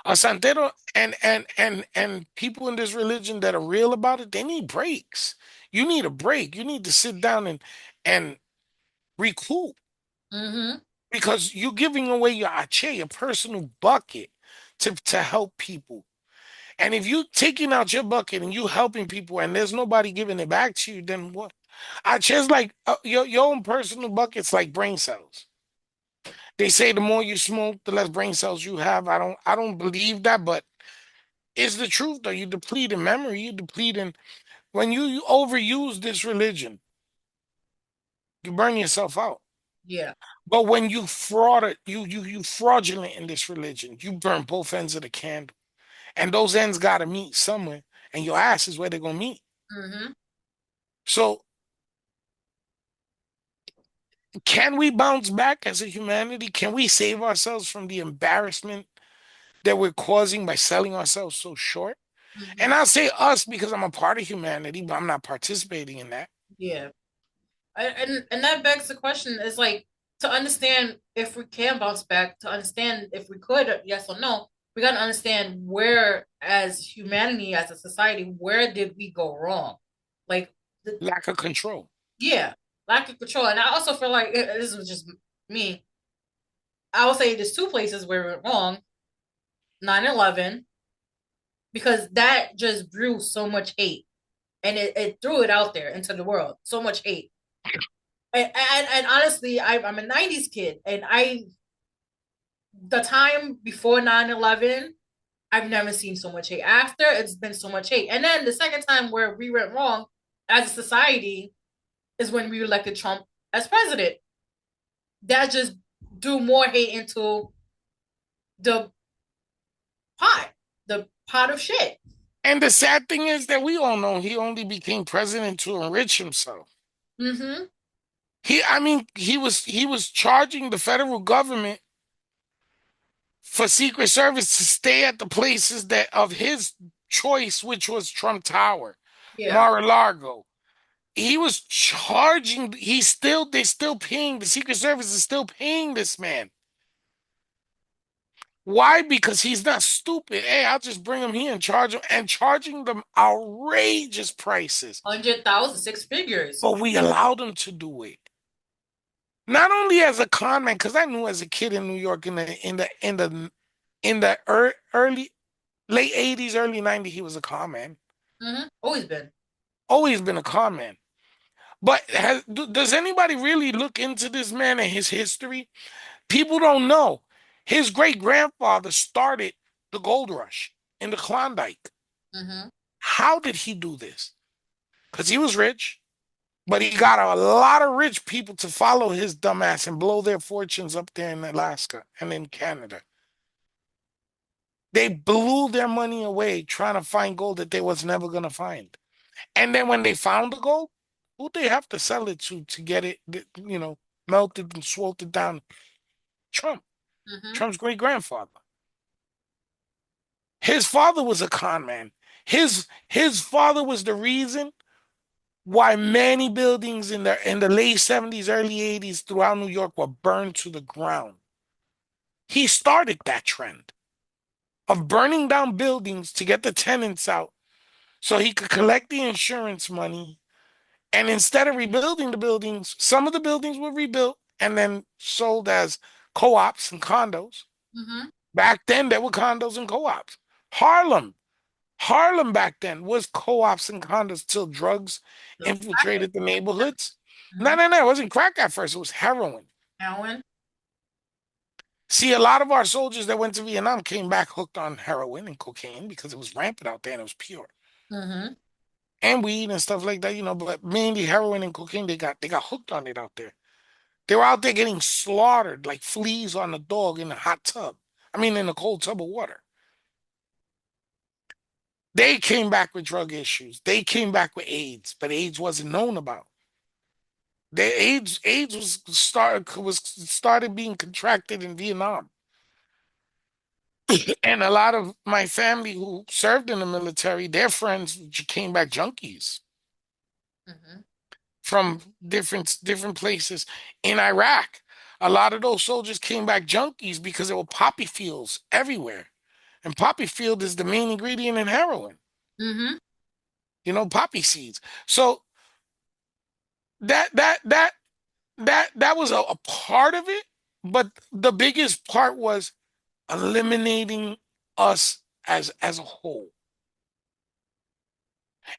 A santero and people in this religion that are real about it, they need breaks. You need a break. You need to sit down and recoup Mm-hmm. because you're giving away your ache, your personal bucket to help people. And if you taking out your bucket and you helping people and there's nobody giving it back to you, then what? Ache is like your own personal bucket's like brain cells. They say the more you smoke, the less brain cells you have. I don't believe that, but it's the truth though. You deplete in memory, you deplete in when you overuse this religion, you burn yourself out. Yeah. But when you fraud it, you fraudulent in this religion, you burn both ends of the candle. And those ends gotta meet somewhere, and your ass is where they're gonna meet. Mm-hmm. So can we bounce back as a humanity? Can we save ourselves from the embarrassment that we're causing by selling ourselves so short? Mm-hmm. And I'll say us because I'm a part of humanity, but I'm not participating in that. Yeah. And that begs the question is like to understand if we can bounce back, to understand if we could, yes or no, we got to understand where, as humanity, as a society, where did we go wrong? Like, the, Lack of control. yeah, lack of control. And I also feel like this was just me. I would say there's two places where we went wrong: 9/11, because that just brew so much hate and it threw it out there into the world, so much hate. And honestly, I'm a '90s kid, and I the time before 9/11, I've never seen so much hate. After, it's been so much hate. And then the second time where we went wrong as a society is when we elected Trump as president. That just drew more hate into the pot, the pot of shit. And the sad thing is that we all know he only became president to enrich himself. Mm-hmm. I mean, he was charging the federal government for Secret Service to stay at the places that of his choice, which was Trump Tower, Yeah. Mar-a-Lago. He was charging. They're still paying. The Secret Service is still paying this man. Why? Because he's not stupid. Hey, I'll just bring him here and charge him and charging them outrageous prices. 100,000, six figures. But we allowed him to do it. Not only as a con man, because I knew as a kid in New York in the early late 80s, early 90s, he was a con man. Mm-hmm. Always been. Always been a con man. But does anybody really look into this man and his history? People don't know. His great grandfather started the gold rush in the Klondike. Mm-hmm. How did he do this? Because he was rich, but he got a lot of rich people to follow his dumbass and blow their fortunes up there in Alaska and in Canada. They blew their money away trying to find gold that they was never going to find. And then when they found the gold, who they have to sell it to get it, melted and sweltered down? Trump. Mm-hmm. Trump's great grandfather. His father was a con man. His father was the reason why many buildings in the late 70s, early 80s throughout New York were burned to the ground. He started that trend of burning down buildings to get the tenants out so he could collect the insurance money. And instead of rebuilding the buildings, some of the buildings were rebuilt and then sold as co-ops and condos. Mm-hmm. Back then, there were condos and co-ops. Harlem, Harlem back then was co-ops and condos till drugs The infiltrated the neighborhoods. No, mm-hmm. no, no, it wasn't crack at first. It was heroin. Allen. See, a lot of our soldiers that went to Vietnam came back hooked on heroin and cocaine because it was rampant out there and it was pure. Mm-hmm. And weed and stuff like that, but mainly heroin and cocaine, they got hooked on it out there. They were out there getting slaughtered like fleas on a dog in a hot tub. I mean, in a cold tub of water. They came back with drug issues. They came back with AIDS, but AIDS wasn't known about. The AIDS was started being contracted in Vietnam. And a lot of my family who served in the military, their friends came back junkies Mm-hmm. from different places in Iraq. A lot of those soldiers came back junkies because there were poppy fields everywhere. And poppy field is the main ingredient in heroin, Mm-hmm. poppy seeds. So that that that that was a part of it, but the biggest part was eliminating us as a whole.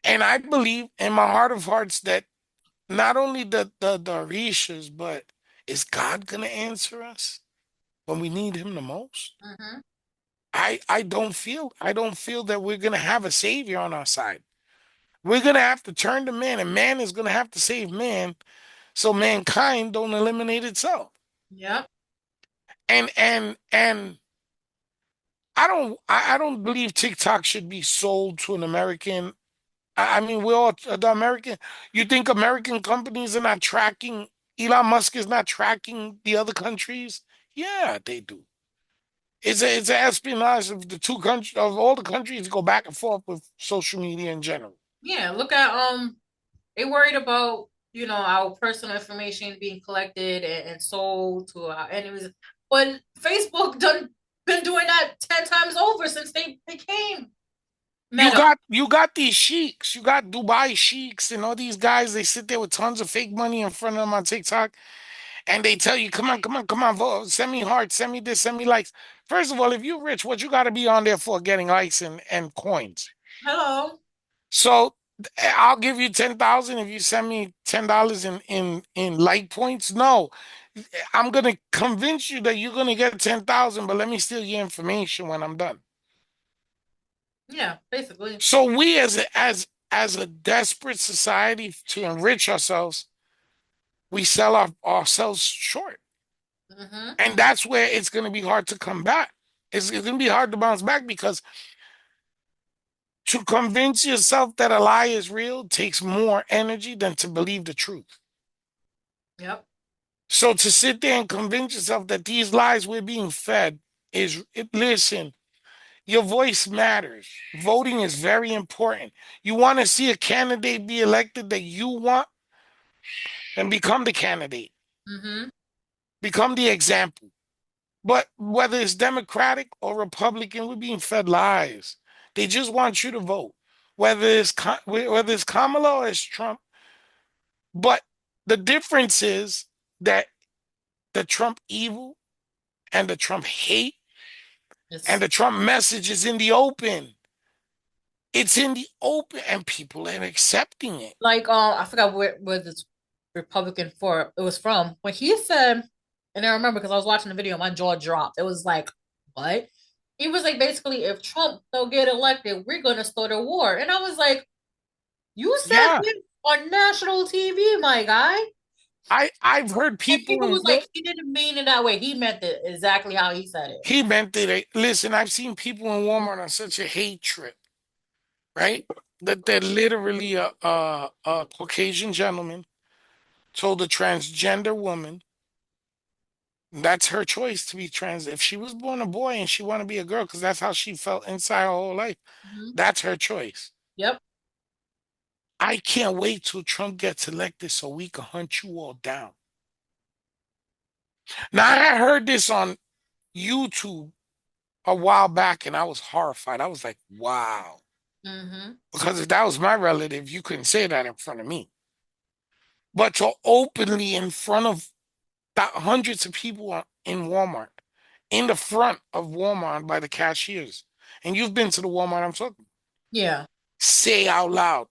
And I believe in my heart of hearts that not only the Orishas, but is God gonna answer us when we need him the most? Mm-hmm. I don't feel that we're gonna have a savior on our side. We're gonna have to turn to man, and man is gonna have to save man so mankind don't eliminate itself. Yep. And I don't believe TikTok should be sold to an American. I mean, we're all the American. You think American companies are not tracking? Elon Musk is not tracking the other countries. Yeah, they do. It's an espionage of the two countries of all the countries go back and forth with social media in general. Yeah. Look at they worried about our personal information being collected and sold to our enemies, but Facebook done been doing that 10 times over since they became You Meta. got you got these sheiks, you got Dubai sheiks and all these guys. They sit there with tons of fake money in front of them on TikTok, and they tell you, "Come on, come on, come on, vote. Send me hearts, send me this, send me likes." First of all, if you're rich, what you got to be on there for? Getting likes and coins. Hello. So I'll give you 10,000 if you send me $10 in like points. No, I'm gonna convince you that you're gonna get 10,000, but let me steal your information when I'm done. Yeah, basically. So we as a desperate society to enrich ourselves, we sell ourselves short. Mm-hmm. And that's where it's gonna be hard to come back. It's gonna be hard to bounce back because to convince yourself that a lie is real takes more energy than to believe the truth. Yep. So to sit there and convince yourself that these lies we're being fed listen, your voice matters. Voting is very important. You want to see a candidate be elected that you want, then become the candidate, Mm-hmm. become the example. But whether it's Democratic or Republican, we're being fed lies. They just want you to vote, whether it's Kamala or it's Trump. But the difference is that the Trump evil and the Trump hate and It's the Trump message is in the open. It's in the open, and people are accepting it. like I forgot where this Republican for it was from. When he said, and I remember because I was watching the video, my jaw dropped. It was like, what? He was like basically if Trump don't get elected, we're gonna start a war. And I was like, you said Yeah, this on national TV, my guy. I've heard And people people in was like, he didn't mean it that way. He meant it exactly how he said it. he meant it. Listen, I've seen people in Walmart on such a hate trip, right? That they're literally a Caucasian gentleman told a transgender woman that's her choice to be trans. If she was born a boy and she want to be a girl, because that's how she felt inside her whole life, Mm-hmm. that's her choice. Yep. I can't wait till Trump gets elected so we can hunt you all down. Now, I heard this on YouTube a while back and I was horrified. I was like, wow. Mm-hmm. Because if that was my relative, you couldn't say that in front of me. But to openly in front of hundreds of people in Walmart, in the front of Walmart by the cashiers, and you've been to the Walmart I'm talking, Yeah. say out loud,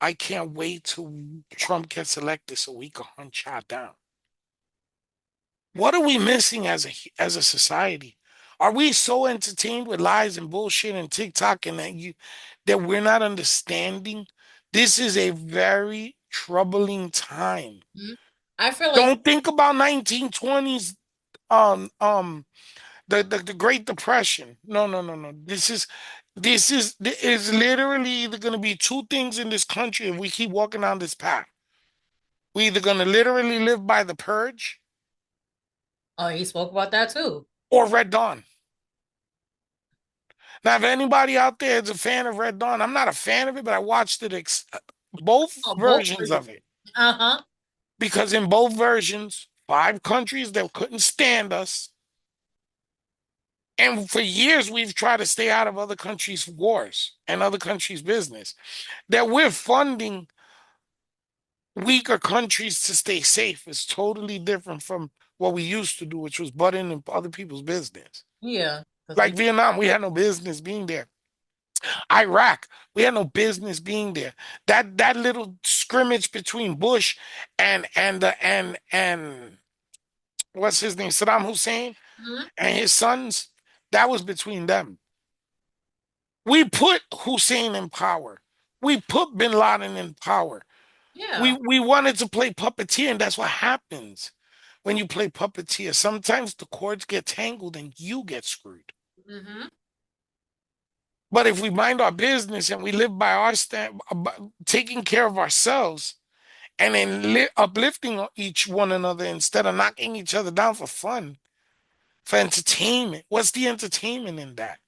I can't wait till Trump gets elected so we can hunt y'all down. What are we missing as a society? Are we so entertained with lies and bullshit and TikTok and that we're not understanding? This is a very troubling time. Mm-hmm. I feel like Don't think about 1920s um um the Great Depression. No, no, no, no. This is literally either gonna be two things in this country if we keep walking down this path. We either gonna literally live by the purge oh, he spoke about that too. or Red Dawn. Now, if anybody out there is a fan of Red Dawn, I'm not a fan of it, but I watched both Oh, both versions versions. of it Uh-huh. because in both versions, five countries that couldn't stand us, and for years we've tried to stay out of other countries' wars and other countries' business. That we're funding weaker countries to stay safe is totally different from what we used to do, which was butting in other people's business. Yeah. Because Like we Vietnam, we had no business being there. Iraq, we had no business being there. That little scrimmage between Bush and what's his name, Saddam Hussein Mhm. and his sons, that was between them. We put Hussein in power. We put Bin Laden in power. We Yeah. we wanted to play puppeteer, and that's what happens when you play puppeteer. Sometimes the cords get tangled and you get screwed. Hmm. But if we mind our business and we live by our taking care of ourselves and then uplifting each one another instead of knocking each other down for fun, for entertainment. What's the entertainment in that?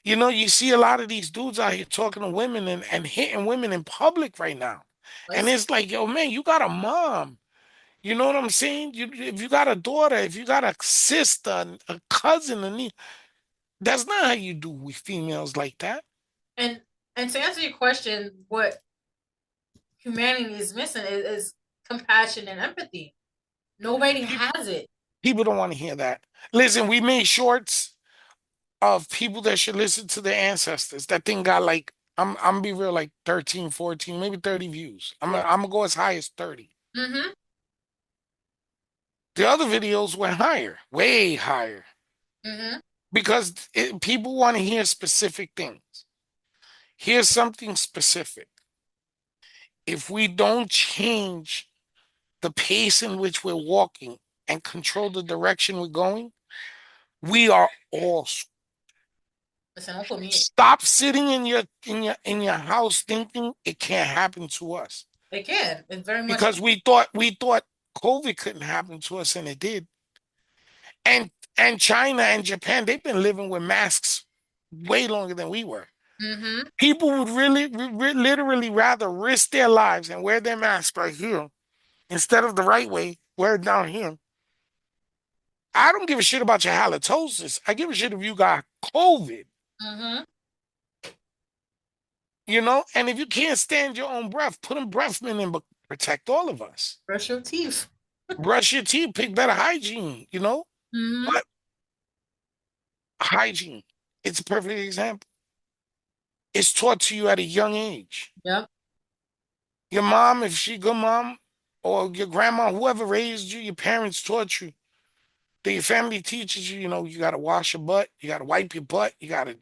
You know, you see a lot of these dudes out here talking to women and hitting women in public right now. And Let's it's like, yo, man, you got a mom. You know what I'm saying? If you got a daughter, if you got a sister, a cousin, that's not how you do with females like that. and and to answer your question, what humanity is missing is compassion and empathy. Nobody has it. People don't want to hear that. Listen, we made shorts of people that should listen to their ancestors. That thing got like I'm gonna be real, like 13, 14, maybe 30 views. Yeah. I'm gonna go as high as 30. Hmm. The other videos went higher, way higher, Mm-hmm. because people want to hear specific things. Here's something specific. If we don't change the pace in which we're walking and control the direction we're going, we are all Listen, don't put me. stop sitting in your house thinking it can't happen to us. It can. It very much Because can. we thought COVID couldn't happen to us and it did. And and China and Japan, they've been living with masks way longer than we were. Mm-hmm. People would really, literally rather risk their lives and wear their mask right here instead of the right way, wear it down here. I don't give a shit about your halitosis. I give a shit if you got COVID, Mm-hmm. you know? And if you can't stand your own breath, put a breath mint in, but protect all of us. Brush your teeth. Brush your teeth, pick better hygiene, you know? Mm-hmm. But hygiene, it's a perfect example. It's taught to you at a young age. Yep. Your mom, if she good mom, or your grandma, whoever raised you, your parents taught you. That your family teaches you, you know, you gotta wash your butt, you gotta wipe your butt, you gotta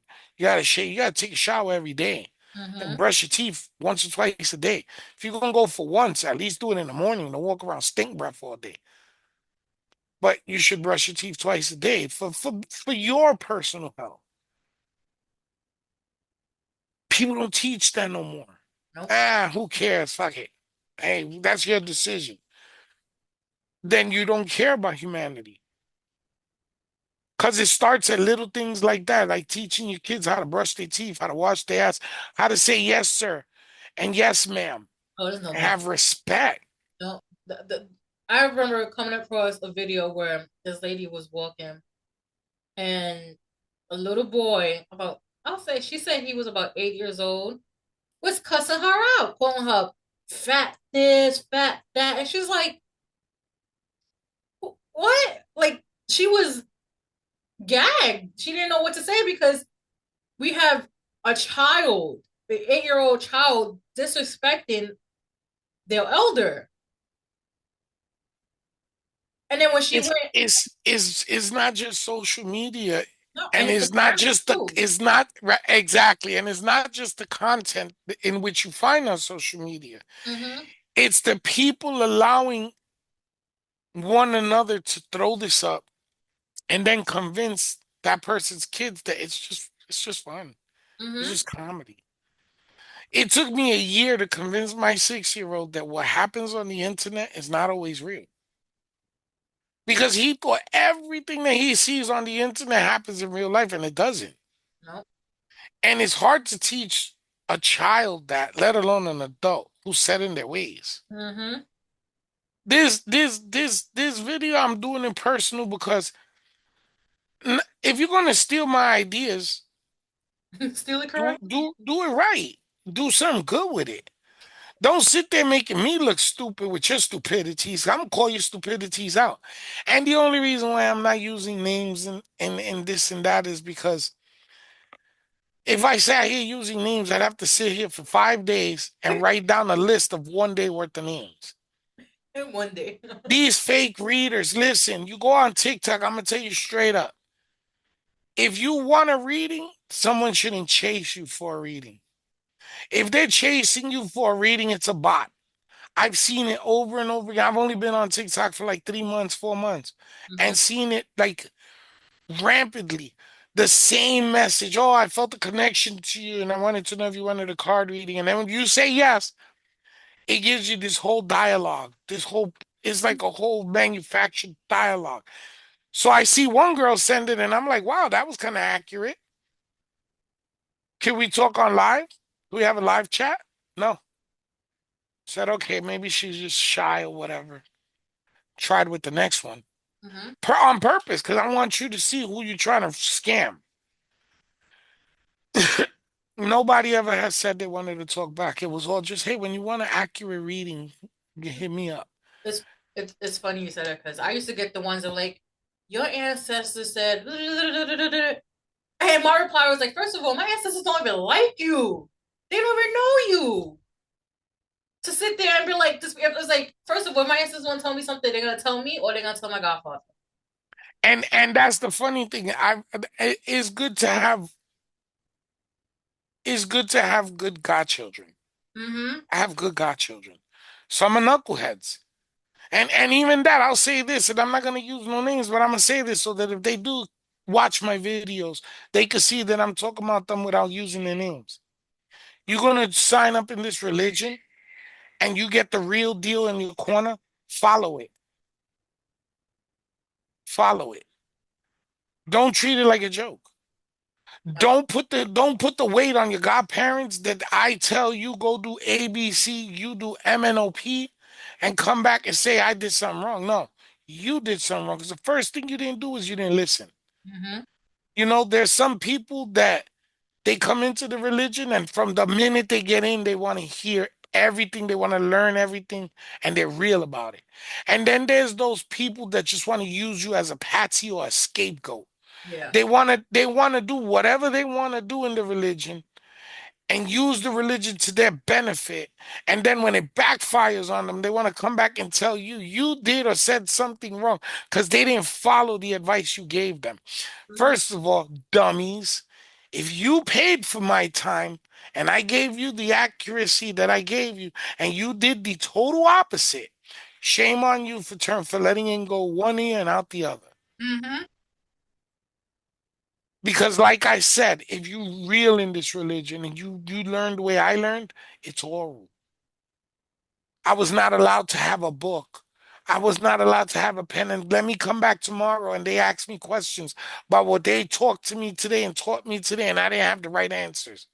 shave, you gotta take a shower every day. And Mm-hmm. brush your teeth once or twice a day. If you're gonna go for once, at least do it in the morning. Don't walk around stink breath all day. But you should brush your teeth twice a day for your personal health. People don't teach that no more. Nope. Ah, who cares? Fuck it. Hey, that's your decision. Then you don't care about humanity. Because it starts at little things like that, like teaching your kids how to brush their teeth, how to wash their ass, how to say yes, sir, and yes, ma'am, Oh, there's no and mess. have respect. No. I remember coming across a video where this lady was walking and a little boy, about, I'll say, she said he was about 8 years old, was cussing her out, calling her fat this, fat that. And she's like, what? Like, she was gagged. She didn't know what to say because we have a child, the 8-year-old child, disrespecting their elder. And then when she It's went, it's not just social media, no, and and it's it's not parents just the too. it's not exactly, and it's not just the content in which you find on social media. Mm-hmm. It's the people allowing one another to throw this up and then convince that person's kids that it's just fun. It's Mm-hmm. just comedy. It took me a year to convince my 6-year-old that what happens on the internet is not always real. Because he thought everything that he sees on the internet happens in real life, and it doesn't. No. And it's hard to teach a child that, let alone an adult who's set in their ways. Mm-hmm. This video I'm doing in personal because if you're gonna steal my ideas, Steal it do correct? do it right. Do something good with it. Don't sit there making me look stupid with your stupidities. I'm gonna call your stupidities out. And the only reason why I'm not using names and this and that is because if I sat here using names, I'd have to sit here for 5 days and write down a list of one day worth of names. And one day. These fake readers, listen, you go on TikTok, I'm gonna tell you straight up. If you want a reading, someone shouldn't chase you for a reading. If they're chasing you for a reading, it's a bot. I've seen it over and over again. I've only been on TikTok for like 3 months, 4 months, Mm-hmm. and seen it like rampantly. The same message. Oh, I felt a connection to you, and I wanted to know if you wanted a card reading. And then when you say yes, it gives you this whole dialogue. It's like a whole manufactured dialogue. So I see one girl send it, and I'm like, wow, that was kind of accurate. Can we talk on live? Do we have a live chat? No. Said, okay, maybe she's just shy or whatever. Tried with the next one. Mm-hmm. On purpose, because I want you to see who you're trying to scam. Nobody ever has said they wanted to talk back. It was all just, hey, when you want an accurate reading, you hit me up. It's it's funny you said that because I used to get the ones that like your ancestors said, and my reply was like, first of all, my ancestors don't even like you. They don't even know you. to sit there and be like, this. It was like, first of all, if my ancestors want to tell me something, they're gonna tell me, or they're gonna tell my godfather. And that's the funny thing. It's good to have good godchildren. Mm-hmm. I have good godchildren. Some are knuckleheads. And even that, I'll say this, and I'm not gonna use no names, but I'm gonna say this so that if they do watch my videos, they can see that I'm talking about them without using their names. You're gonna sign up in this religion and you get the real deal in your corner, follow it. Follow it. Don't treat it like a joke. Don't put the weight on your godparents that I tell you go do ABC, you do MNOP, and come back and say I did something wrong. No, you did something wrong because the first thing you didn't do is you didn't listen. Mm-hmm. There's some people that they come into the religion and from the minute they get in, they want to hear everything, they want to learn everything, and they're real about it. And then there's those people that just want to use you as a patsy or a scapegoat. Yeah. They want to do whatever they want to do in the religion and use the religion to their benefit. And then when it backfires on them, they want to come back and tell you you did or said something wrong because they didn't follow the advice you gave them. Mm-hmm. First of all, dummies, if you paid for my time and I gave you the accuracy that I gave you and you did the total opposite, shame on you for letting it go one ear and out the other. Mm-hmm. Because, like I said, if you real in this religion and you learn the way I learned, it's oral. I was not allowed to have a book. I was not allowed to have a pen. And let me come back tomorrow and they ask me questions about what they talked to me today and taught me today, and I didn't have the right answers.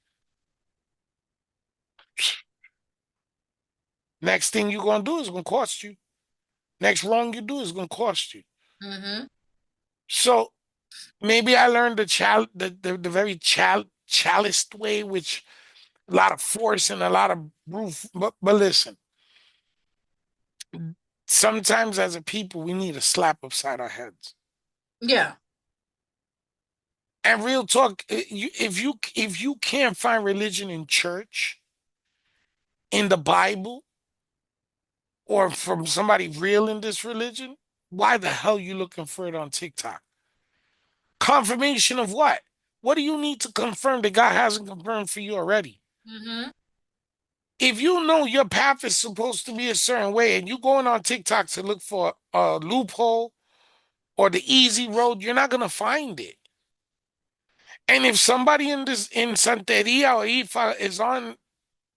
Next thing you're gonna do is gonna cost you. Next wrong you do is gonna cost you. Mm-hmm. So maybe I learned the very chaliced way, which a lot of force and a lot of roof. But listen, sometimes as a people, we need a slap upside our heads. Yeah. And real talk, if you can't find religion in church, in the Bible, or from somebody real in this religion, why the hell you looking for it on TikTok? Confirmation of what? What do you need to confirm that God hasn't confirmed for you already? Mm-hmm. If you know your path is supposed to be a certain way and you going on TikTok to look for a loophole or the easy road, you're not gonna find it. And if somebody in Santeria or Ifa is on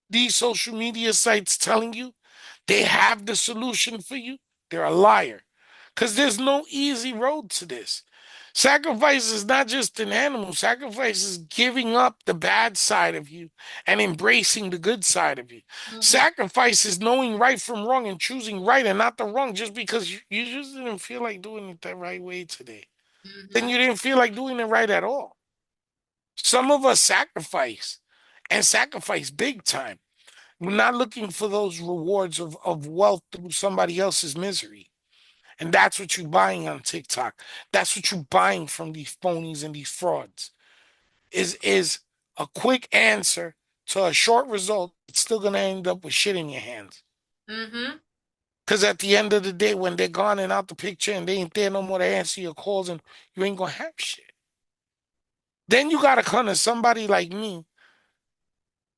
these social media sites telling you they have the solution for you, they're a liar. Because there's no easy road to this. Sacrifice is not just an animal, sacrifice is giving up the bad side of you and embracing the good side of you. Mm-hmm. Sacrifice is knowing right from wrong and choosing right and not the wrong just because you just didn't feel like doing it the right way today. Then Mm-hmm. you didn't feel like doing it right at all. Some of us sacrifice and sacrifice big time. We're not looking for those rewards of wealth through somebody else's misery. And that's what you're buying on TikTok. That's what you're buying from these phonies and these frauds. Is a quick answer to a short result. It's still gonna end up with shit in your hands. Mm-hmm. Cause at the end of the day, when they're gone and out the picture and they ain't there no more to answer your calls and you ain't gonna have shit. Then you gotta come to somebody like me,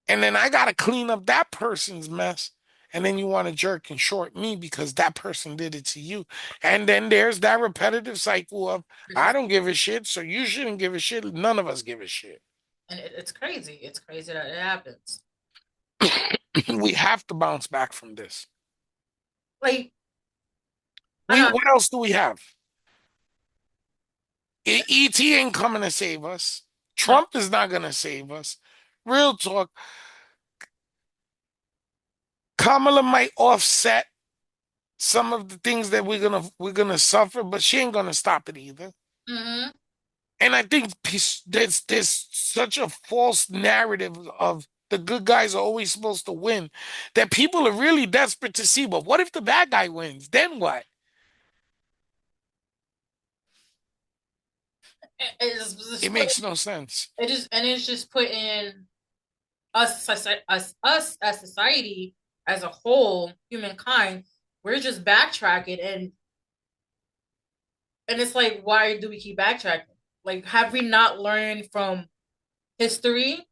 and then I gotta clean up that person's mess. And then you want to jerk and short me because that person did it to you. And then there's that repetitive cycle of I don't give a shit, so you shouldn't give a shit. None of us give a shit. And it's crazy. It's crazy that it happens. We have to bounce back from this. Like, I We know. What else do we have? ET ain't coming to save us. No. Trump is not gonna save us. Real talk. Kamala might offset some of the things that we're gonna suffer, but she ain't gonna stop it either. Mm-hmm. And I think there's such a false narrative of the good guys are always supposed to win that people are really desperate to see. But what if the bad guy wins? Then what? It's It put. makes no sense. It's just putting us as society as a whole, humankind, we're just backtracking, and it's like, why do we keep backtracking? Like, have we not learned from history?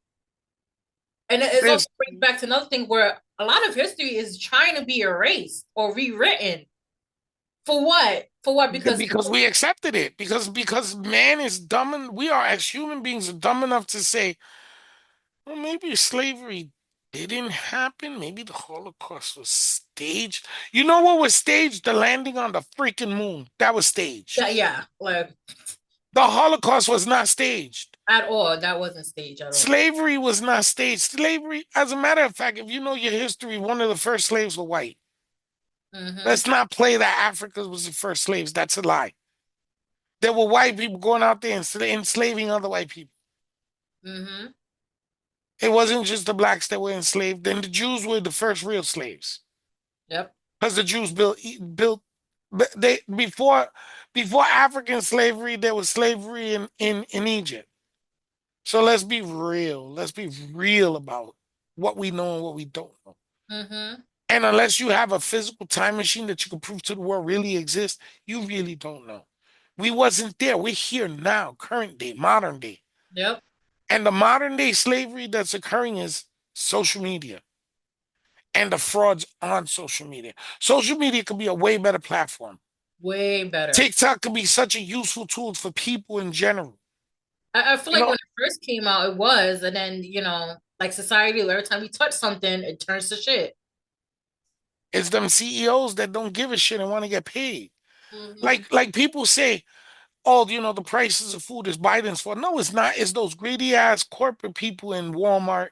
And it also There's brings back to another thing where a lot of history is trying to be erased or rewritten. For what? For what? Because because we accepted it because man is dumb and we are as human beings are dumb enough to say, well, maybe slavery didn't happen. Maybe the Holocaust was staged. You know what was staged? The landing on the freaking moon. That was yeah, staged. yeah, like The Holocaust was not staged. at all. That wasn't staged at all. Slavery was not staged. Slavery, as a matter of fact, if you know your history, one of the first slaves were white. Mm-hmm. Let's not play that Africa was the first slaves. That's a lie. There were white people going out there and enslaving other white people. Mm-hmm. It wasn't just the blacks that were enslaved. Then the Jews were the first real slaves Yep. because the Jews built they before African slavery there was slavery in Egypt. So let's be real. Let's be real about what we know and what we don't know. Mm-hmm. And unless you have a physical time machine that you can prove to the world really exists, you really don't know. We wasn't there. We're here now, current day, modern day. Yep. And the modern day slavery that's occurring is social media and the frauds on social media. Social media could be a way better platform. Way better. TikTok could be such a useful tool for people in general. I feel You like know, when it first came out, it was, and then like society, every time we touch something, it turns to shit. it's them CEOs that don't give a shit and want to get paid. Mm-hmm. Like people say, oh, the prices of food is Biden's fault. No, it's not. It's those greedy ass corporate people in Walmart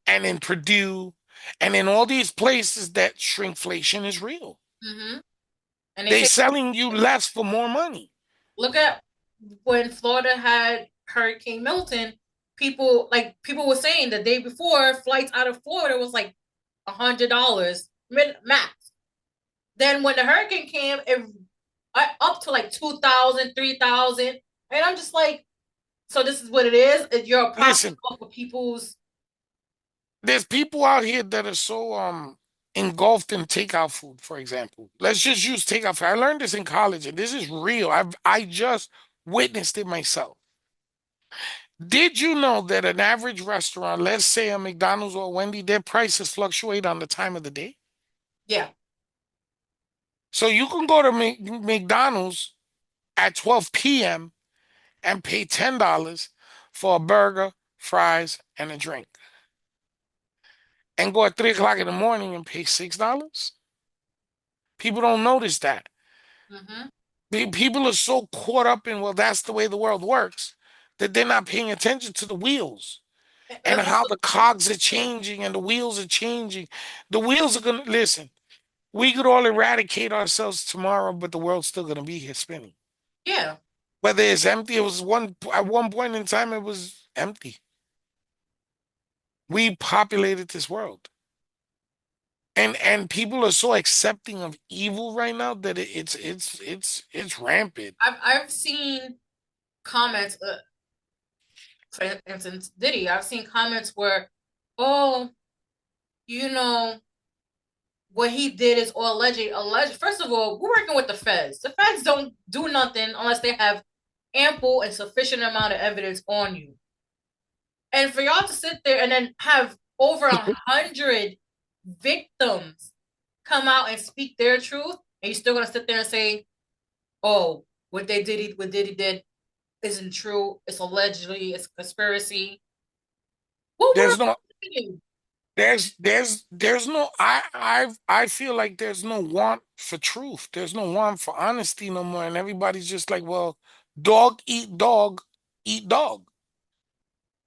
and in Purdue and in all these places that shrinkflation is real. Mm-hmm. And they They take selling you less for more money. look at when Florida had Hurricane Milton. People were saying the day before flights out of Florida was like $100 max. Then when the hurricane came, it up to like 2,000, 3,000, and I'm just like, so this is what it is. You're a profit Listen, off of people's. there's people out here that are so engulfed in takeout food, for example. Let's just use takeout food. I learned this in college, and this is real. I just witnessed it myself. Did you know that an average restaurant, let's say a McDonald's or a Wendy, their prices fluctuate on the time of the day? Yeah. So you can go to McDonald's at 12 p.m. and pay $10 for a burger, fries, and a drink, and go at 3 o'clock in the morning and pay $6. People don't notice that. Mm-hmm. People are so caught up in, well, that's the way the world works, that they're not paying attention to the wheels and That's how the cogs are changing and the wheels are changing. The wheels are going to, listen, we could all eradicate ourselves tomorrow, but the world's still going to be here spinning. yeah. Whether it's empty, at one point in time, it was empty. We populated this world. And people are so accepting of evil right now that it's rampant. I've seen comments. For instance, Diddy. I've seen comments where, oh, you know, what he did is all alleged. Alleged. First of all, we're working with the feds. The feds don't do nothing unless they have ample and sufficient amount of evidence on you. And for y'all to sit there and then have over 100 victims come out and speak their truth, and you're still gonna sit there and say, "Oh, what Diddy did isn't true. It's allegedly, it's a conspiracy." What were There's no you? there's no I feel like there's no want for truth. There's no want for honesty no more. And everybody's just like, well, dog, eat dog.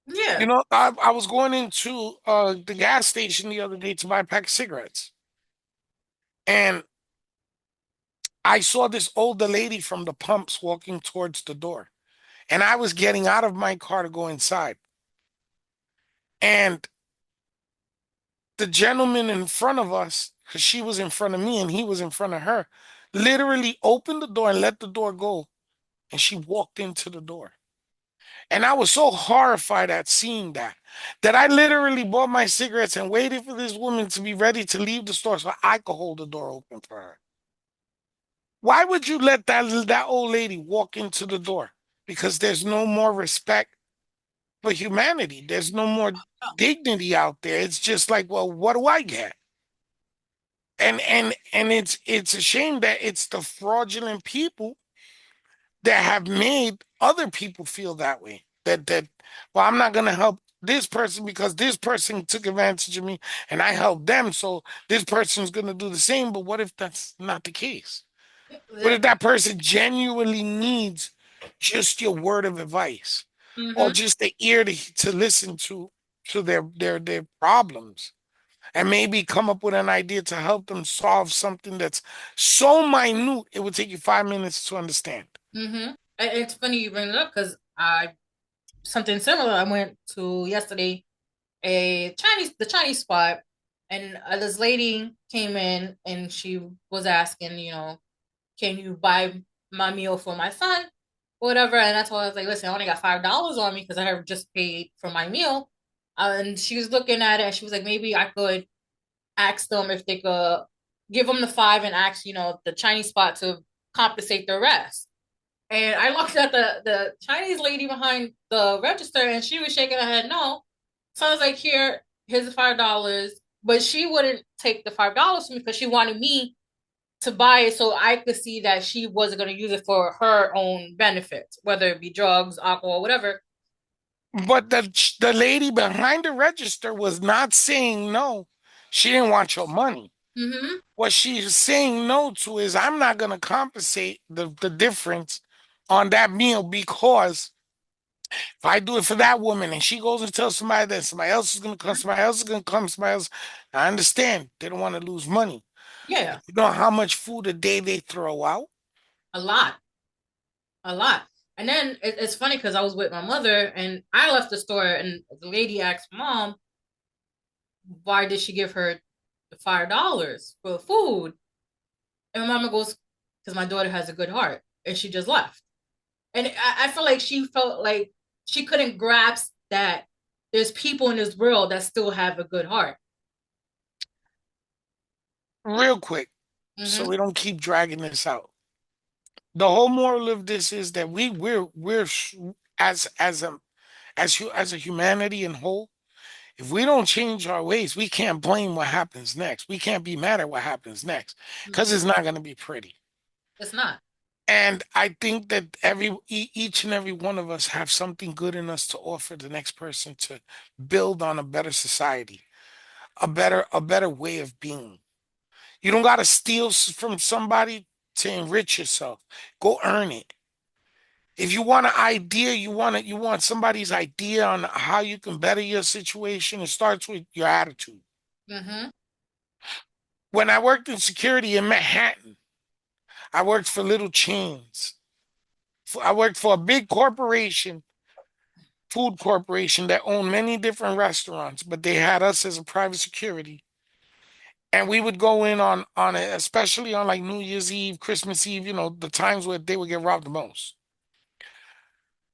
Yeah. I was going into the gas station the other day to buy a pack of cigarettes. And I saw this older lady from the pumps walking towards the door. And I was getting out of my car to go inside. And the gentleman in front of us, because she was in front of me and he was in front of her, literally opened the door and let the door go. And she walked into the door. And I was so horrified at seeing that that I literally bought my cigarettes and waited for this woman to be ready to leave the store so I could hold the door open for her. Why would you let that old lady walk into the door? Because there's no more respect for humanity. There's no more dignity out there. It's just like, well, what do I get? And it's a shame that it's the fraudulent people that have made other people feel that way. That well, I'm not gonna help this person because this person took advantage of me and I helped them. So this person's gonna do the same. But what if that's not the case? What if that person genuinely needs just your word of advice or Mm-hmm. just the ear to listen to their problems and maybe come up with an idea to help them solve something that's so minute it would take you 5 minutes to understand. Mm-hmm. It's funny you bring it up because I something similar. I went to yesterday the Chinese spot, and this lady came in and she was asking, can you buy my meal for my son, whatever? And I told her, I was like, listen, I only got $5 on me because I have just paid for my meal. And she was looking at it and she was like, maybe I could ask them if they could give them the five and ask, the Chinese spot to compensate the rest. And I looked at the Chinese lady behind the register and she was shaking her head no. So I was like, here's the $5. But she wouldn't take the $5 from me because she wanted me to buy it so I could see that she wasn't going to use it for her own benefits, whether it be drugs, alcohol, whatever. But the lady behind the register was not saying no. She didn't want your money. Mm-hmm. What she's saying no to is I'm not gonna compensate the difference on that meal because if I do it for that woman and she goes and tells somebody that somebody else is gonna come, somebody else is gonna come, somebody else. I understand they don't want to lose money. Yeah, But you know how much food a day they throw out? a lot, a lot. And then it's funny because I was with my mother and I left the store and the lady asked mom, why did she give her the $5 for food? And my mama goes, because my daughter has a good heart. And she just left. And I feel like she felt like she couldn't grasp that there's people in this world that still have a good heart. Real quick, so Mm-hmm. we don't keep dragging this out. The whole moral of this is that as a as a humanity in whole, if we don't change our ways, we can't blame what happens next. We can't be mad at what happens next because Mm-hmm. it's not going to be pretty. It's not. And I think that each and every one of us have something good in us to offer the next person to build on a better society, a better way of being. You don't got to steal from somebody to enrich yourself. Go earn it. If you want an idea, you want somebody's idea on how you can better your situation, it starts with your attitude. Mm-hmm. When I worked in security in Manhattan, I worked for little chains. I worked for a big corporation, food corporation that owned many different restaurants, but they had us as a private security. And we would go in on it, especially on like New Year's Eve, Christmas Eve, the times where they would get robbed the most.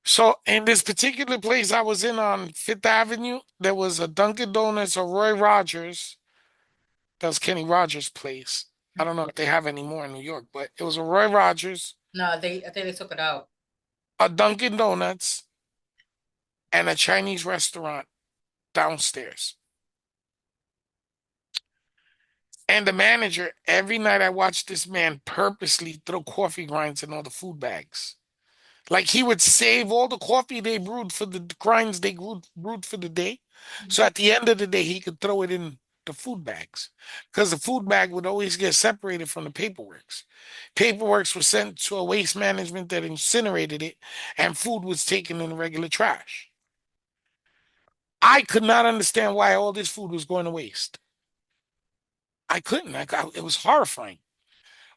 So in this particular place I was in on Fifth Avenue, there was a Dunkin' Donuts or Roy Rogers. That was Kenny Rogers' place. I don't know if they have any more in New York, but it was a Roy Rogers, No, I think they took it out. a Dunkin' Donuts, and a Chinese restaurant downstairs. And the manager, every night I watched this man purposely throw coffee grinds in all the food bags. Like he would save all the coffee they brewed for the grinds they brewed for the day. So Mm-hmm. at the end of the day, he could throw it in the food bags because the food bag would always get separated from the paperworks. Paperworks were sent to a waste management that incinerated it, and food was taken in the regular trash. I could not understand why all this food was going to waste. I couldn't. It was horrifying.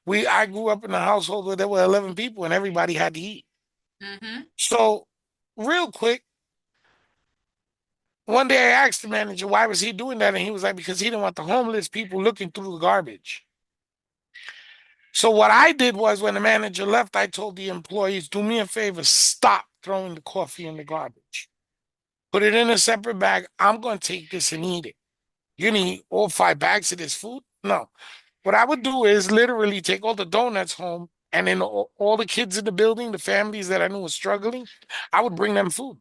I grew up in a household where there were 11 people and everybody had to eat. Mm-hmm. So, real quick, one day I asked the manager why was he doing that, and he was like, because he didn't want the homeless people looking through the garbage. So what I did was when the manager left, I told the employees, do me a favor, stop throwing the coffee in the garbage. Put it in a separate bag. I'm going to take this and eat it. You need all 5 bags of this food? No. What I would do is literally take all the donuts home, and then all the kids in the building, the families that I knew were struggling, I would bring them food.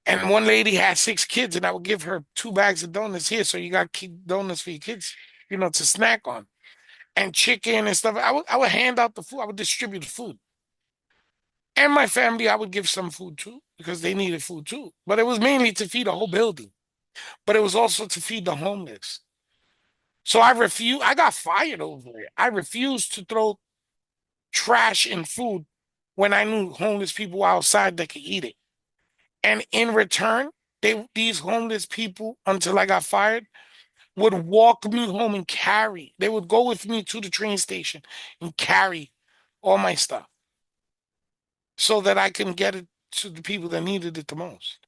And one lady had 6 kids, and I would give her 2 bags of donuts here. So you got keep donuts for your kids, to snack on, and chicken and stuff. I would hand out the food. I would distribute the food. And my family, I would give some food too because they needed food too. But it was mainly to feed the whole building. But it was also to feed the homeless. So I refused. I got fired over it. I refused to throw trash and food when I knew homeless people outside that could eat it. And in return, these homeless people, until I got fired, would walk me home and carry. They would go with me to the train station and carry all my stuff so that I can get it to the people that needed it the most.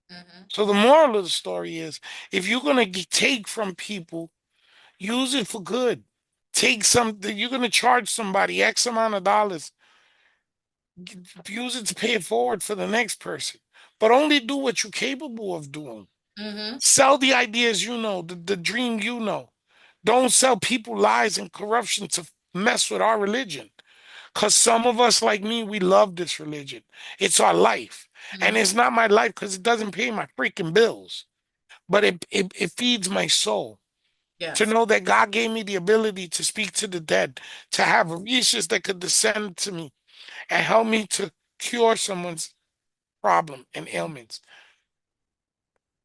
Hmm. So the moral of the story is if you're going to take from people, use it for good. Take some, you're going to charge somebody X amount of dollars, use it to pay it forward for the next person. But only do what you're capable of doing. Hmm. Sell the ideas the dream Don't sell people lies and corruption to mess with our religion. Because some of us, like me, we love this religion. It's our life. And Hmm. it's not my life because it doesn't pay my freaking bills, but it feeds my soul to Yes. know that God gave me the ability to speak to the dead, to have Orishas that could descend to me and help me to cure someone's problem and ailments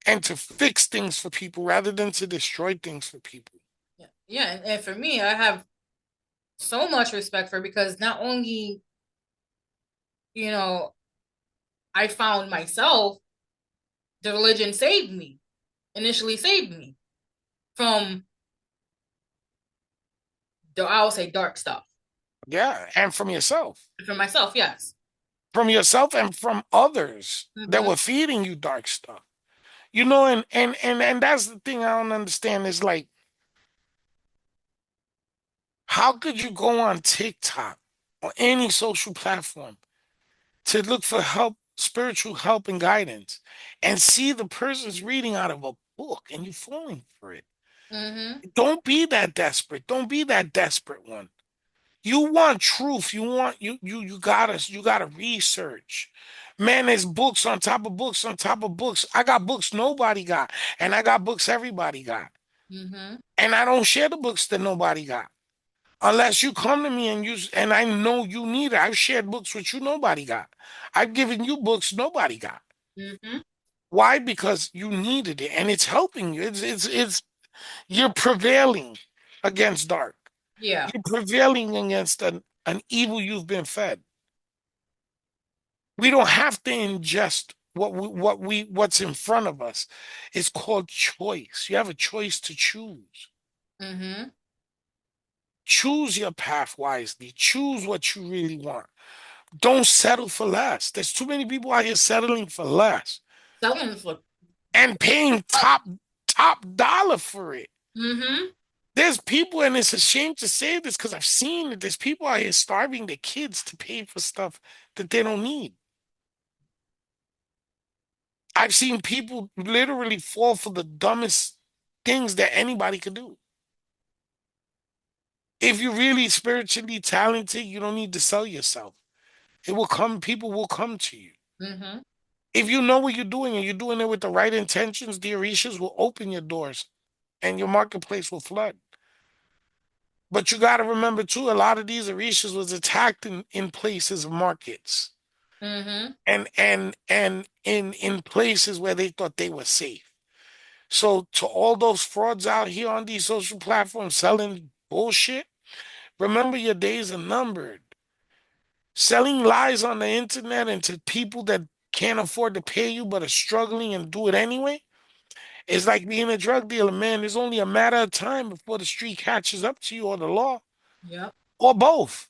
and to fix things for people rather than to destroy things for people. Yeah. Yeah. And for me, I have so much respect for because not only, you know, I found myself, the religion saved me, initially saved me from the, I will say, dark stuff. Yeah, and For myself, yes. from yourself and from others that Hmm. were feeding you dark stuff. And that's the thing I don't understand is like, how could you go on TikTok or any social platform to look for help, spiritual help and guidance, and see the person's reading out of a book and you falling for it? Hmm. Don't be that desperate. Don't be that desperate one. You want truth. You gotta research. Man, there's books on top of books on top of books. I got books nobody got, and I got books everybody got. Hmm. And I don't share the books that nobody got. Unless you come to me and I know you need it. I've shared books with you nobody got. I've given you books nobody got. Hmm. Why? Because you needed it and it's helping you. It's you're prevailing against dark. Yeah. You're prevailing against an evil you've been fed. We don't have to ingest what's in front of us. It's called choice. You have a choice to choose. Hmm. Choose your path wisely. Choose what you really want. Don't settle for less. There's too many people out here settling for less Selling for. and paying top dollar for it. Hmm. There's people, and it's a shame to say this because I've seen it. There's people out here starving their kids to pay for stuff that they don't need. I've seen people literally fall for the dumbest things that anybody could do. If you're really spiritually talented, you don't need to sell yourself. It will come, people will come to you. Hmm. If you know what you're doing and you're doing it with the right intentions, the Orishas will open your doors and your marketplace will flood. But you got to remember too, a lot of these Orishas was attacked in places of markets Hmm. and in places where they thought they were safe. So to all those frauds out here on these social platforms selling bullshit, remember your days are numbered. Selling lies on the internet and to people that can't afford to pay you but are struggling and do it anyway. It's like being a drug dealer, man. It's only a matter of time before the street catches up to you or the law Yep. or both.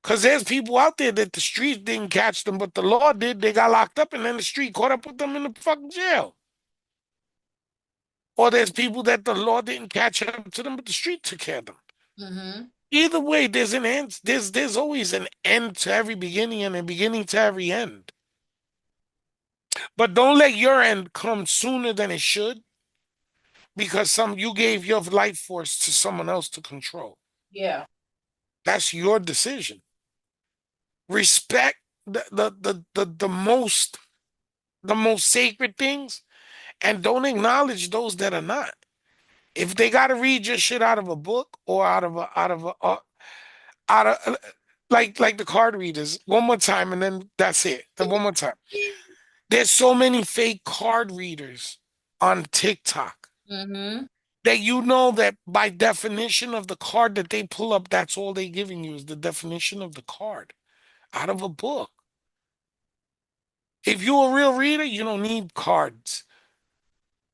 Because there's people out there that the street didn't catch them, but the law did. They got locked up and then the street caught up with them in the fucking jail. Or there's people that the law didn't catch up to them, but the street took care of them. Hmm. Either way, there's an end. There's always an end to every beginning and a beginning to every end. But don't let your end come sooner than it should because some you gave your life force to someone else to control. Yeah. That's your decision. Respect the most sacred things and don't acknowledge those that are not. If they got to read your shit out of a book or out of like the card readers one more time and then that's it. Then one more time. There's so many fake card readers on TikTok Mm-hmm. that you know that by definition of the card that they pull up, that's all they giving you is the definition of the card out of a book. If you're a real reader, you don't need cards.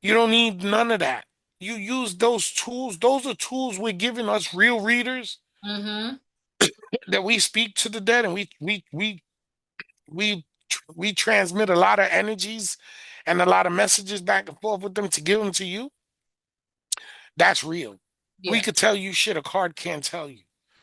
You don't need none of that. You use those tools. Those are tools we're giving us real readers Mm-hmm. that we speak to the dead and we we transmit a lot of energies and a lot of messages back and forth with them to give them to you. That's real. We Yeah. could tell you shit a card can't tell you.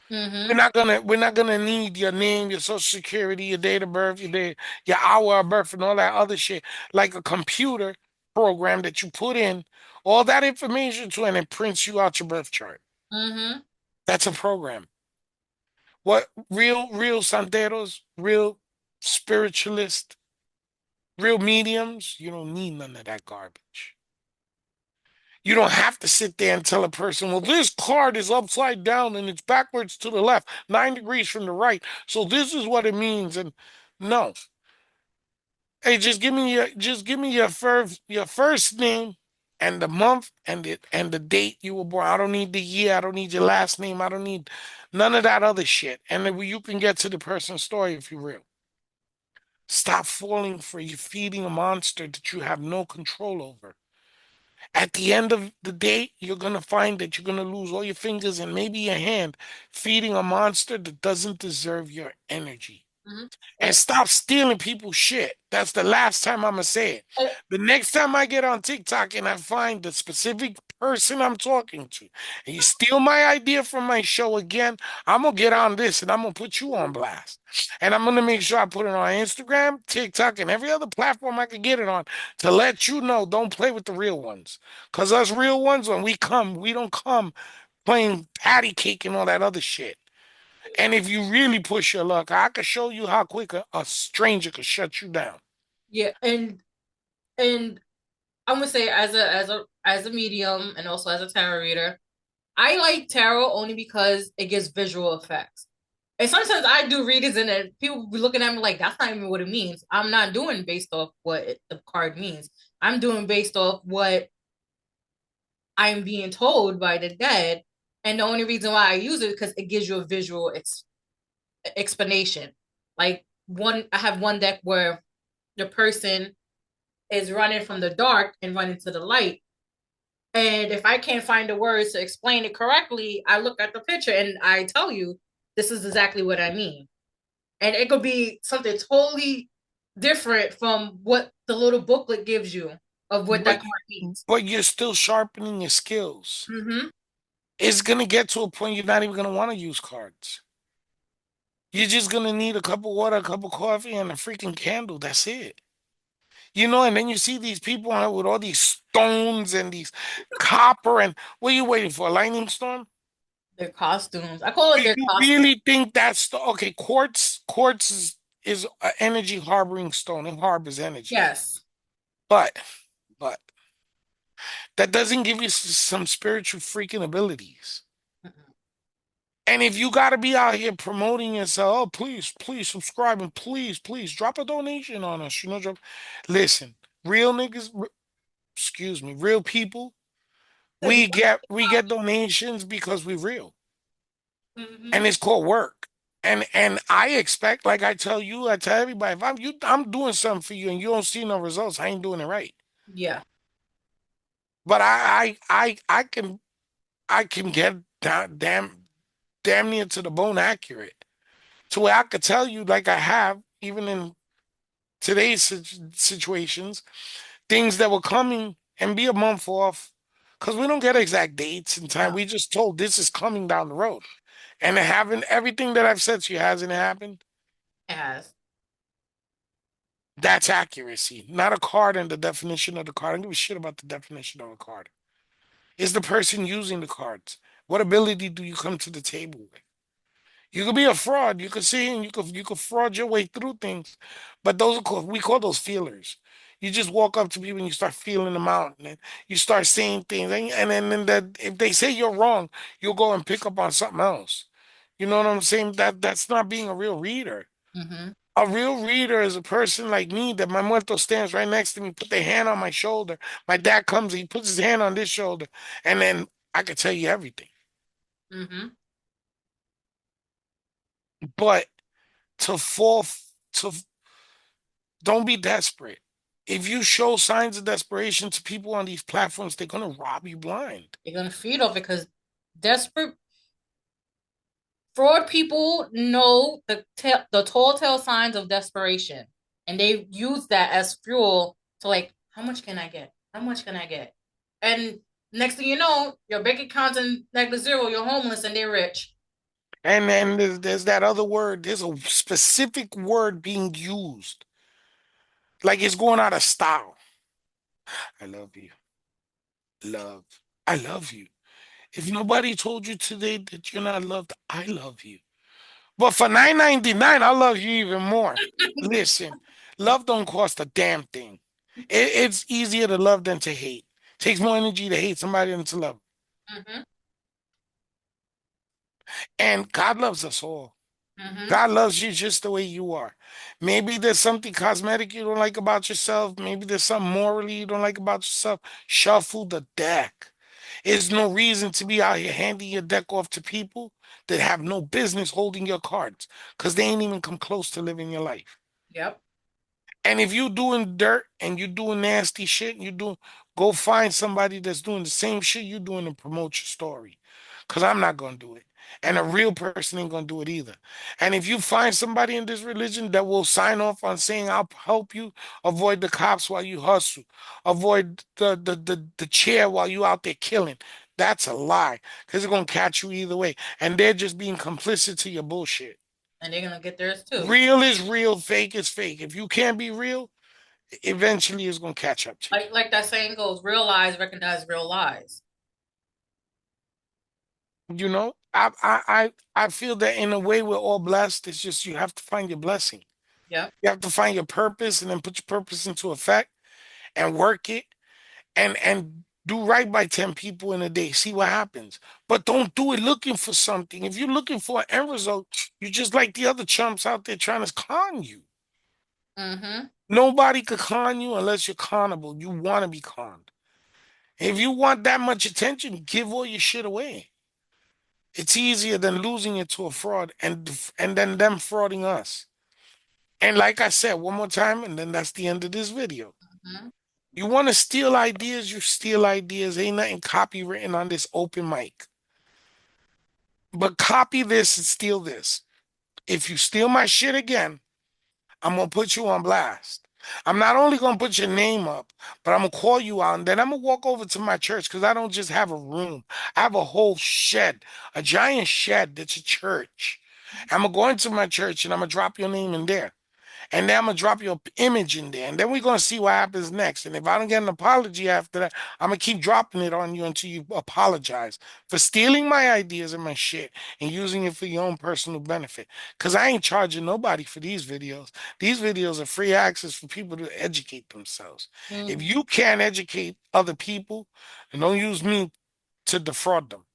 We're Mm-hmm. not gonna we're not gonna need your name, your social security, your date of birth, your hour of birth, and all that other shit. Like a computer program that you put in all that information to, and it prints you out your birth chart. Mm-hmm. That's a program. What real santeros, real spiritualists, real mediums, you don't need none of that garbage. You don't have to sit there and tell a person, well, this card is upside down and it's backwards to the left, 9 degrees from the right. So this is what it means. And no. Hey, just give me your first name and the month and the date you were born. I don't need the year. I don't need your last name. I don't need none of that other shit. And then you can get to the person's story if you're real. Stop falling for you feeding a monster that you have no control over. At the end of the day, you're gonna find that you're gonna lose all your fingers and maybe your hand feeding a monster that doesn't deserve your energy. Mm-hmm. And And, stop stealing people's shit. That's the last time I'm gonna say it. and The next time I get on TikTok and I find the specific person I'm talking to, and you steal my idea from my show again, I'm gonna get on this and I'm gonna put you on blast. And I'm gonna make sure I put it on Instagram, TikTok, and every other platform I could get it on to let you know don't play with the real ones. Cause us real ones, when we come, we don't come playing patty cake and all that other shit. And if you really push your luck, I could show you how quick a stranger could shut you down. yeah, and I'm gonna say as a medium and also as a tarot reader, I like tarot only because it gives visual effects. And sometimes I do readings and then people be looking at me like that's not even what it means. I'm not doing based off what the card means. I'm doing based off what I'm being told by the dead. And the only reason why I use it is because it gives you a visual explanation. Like I have one deck where the person is running from the dark and running to the light. And if I can't find the words to explain it correctly, I look at the picture and I tell you, this is exactly what I mean. And it could be something totally different from what the little booklet gives you of what that But card means. but you're still sharpening your skills. Mm-hmm. It's gonna get to a point you're not even gonna want to use cards. You're just gonna need a cup of water, a cup of coffee, and a freaking candle. That's it. And then you see these people out with all these stones and these copper and what are you waiting for? A lightning storm? Their costumes. I call Do it their you costume. really think that's okay? Quartz is an energy harboring stone. It harbors energy. Yes. But but that doesn't give you some spiritual freaking abilities. Mm-mm. And if you got to be out here promoting yourself, oh, please subscribe and please drop a donation on us. Listen, real niggas, excuse me, real people, we get donations because we real. And Mm-hmm. it's called work. And I expect, like I tell everybody, if I'm doing something for you and you don't see no results, I ain't doing it right. Yeah. But I can get damn near to the bone accurate to where I could tell you, like I have, even in today's situations, things that were coming and be a month off because we don't get exact dates and time. Yeah. We just told this is coming down the road. And it haven't everything that I've said to you hasn't happened. It has. That's accuracy, not a card and the definition of the card. I don't give a shit about the definition of a card. It's the person using the cards. What ability do you come to the table with? You could be a fraud. You could see and you could fraud your way through things, but those are called, we call those feelers. You just walk up to people and you start feeling them out, and then you start saying things, and then that if they say you're wrong, you'll go and pick up on something else. You know what I'm saying? That's not being a real reader. Mm-hmm. A real reader is a person like me that my muerto stands right next to me, put their hand on my shoulder. My dad comes, he puts his hand on this shoulder, and then I could tell you everything. Mm-hmm. But to fall to don't be desperate. If you show signs of desperation to people on these platforms, they're gonna rob you blind. They're gonna feed off it because desperate fraud people know the tall tale signs of desperation, and they use that as fuel to like, how much can I get? How much can I get? And next thing you know, your bank account's in negative zero. You're homeless, and they're rich. And then there's that other word. There's a specific word being used, like it's going out of style. I love you. Love. I love you. If nobody told you today that you're not loved, I love you. But for 9.99, I love you even more. Listen, love don't cost a damn thing. It's easier to love than to hate. Takes more energy to hate somebody than to love. Mm-hmm. And God loves us all. Mm-hmm. God loves you just the way you are. Maybe there's something cosmetic you don't like about yourself. Maybe there's something morally you don't like about yourself. Shuffle the deck. There's no reason to be out here handing your deck off to people that have no business holding your cards because they ain't even come close to living your life. Yep. And if you doing dirt and you doing nasty shit, go find somebody that's doing the same shit you doing and promote your story. Cause I'm not gonna do it. And a Mm-hmm. real person ain't gonna do it either. And if you find somebody in this religion that will sign off on saying I'll help you avoid the cops while you hustle, avoid the chair while you out there killing, that's a lie. Cause it's gonna catch you either way. And they're just being complicit to your bullshit. And they're gonna get theirs too. Real is real, fake is fake. If you can't be real, eventually it's gonna catch up to you. Like that saying goes, real lies recognize real lies. You know, I feel that in a way we're all blessed. It's just you have to find your blessing. Yep. You have to find your purpose and then put your purpose into effect and work it and do right by 10 people in a day. See what happens. But don't do it looking for something. If you're looking for an end result, you're just like the other chumps out there trying to con you. Mm-hmm. Nobody could con you unless you're connable. You want to be conned. If you want that much attention, give all your shit away. It's easier than losing it to a fraud and then them frauding us. And like I said, one more time, and then that's the end of this video. Mm-hmm. You want to steal ideas, you steal ideas. Ain't nothing copywritten on this open mic. But copy this and steal this. If you steal my shit again, I'm gonna put you on blast. I'm not only gonna put your name up, but I'm gonna call you out, and then I'm gonna walk over to my church because I don't just have a room. I have a whole shed, a giant shed that's a church. I'm gonna go into my church and I'm gonna drop your name in there. And then I'm gonna drop your image in there, and then we're gonna see what happens next. And if I don't get an apology after that, I'm gonna keep dropping it on you until you apologize for stealing my ideas and my shit and using it for your own personal benefit. Cause I ain't charging nobody for these videos. These videos are free access for people to educate themselves. If Mm-hmm. you can't educate other people, and don't use me to defraud them.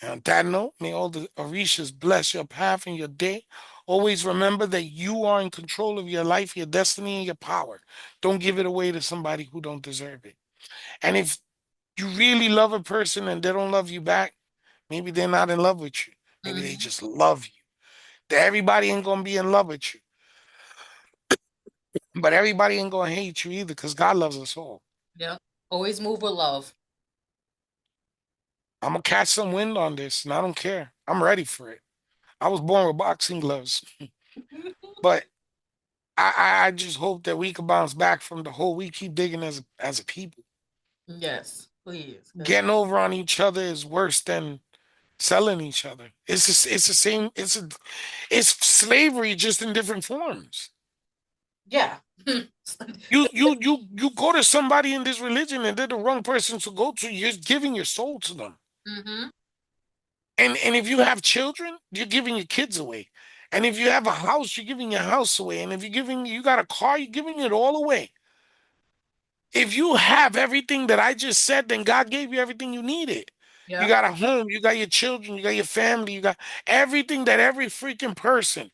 And on that note, may all the Orishas bless your path and your day. Always remember that you are in control of your life, your destiny, and your power. Don't give it away to somebody who don't deserve it. And if you really love a person and they don't love you back, maybe they're not in love with you. Maybe they Mm-hmm. just love you. That everybody ain't gonna be in love with you, but everybody ain't gonna hate you either, because God loves us all. Yep. Always move with love. I'm gonna catch some wind on this, and I don't care. I'm ready for it. I was born with boxing gloves, but I just hope that we can bounce back from the hole we keep digging as a people. Yes, please. 'Cause Getting over on each other is worse than selling each other. It's the same. It's slavery just in different forms. Yeah. You go to somebody in this religion and they're the wrong person to go to. You're giving your soul to them. Mm-hmm. And if you have children, you're giving your kids away. And if you have a house, you're giving your house away. And if you got a car, you're giving it all away. If you have everything that I just said, then God gave you everything you needed. You Yep. got a home, you got your children, you got your family, you got everything that every freaking person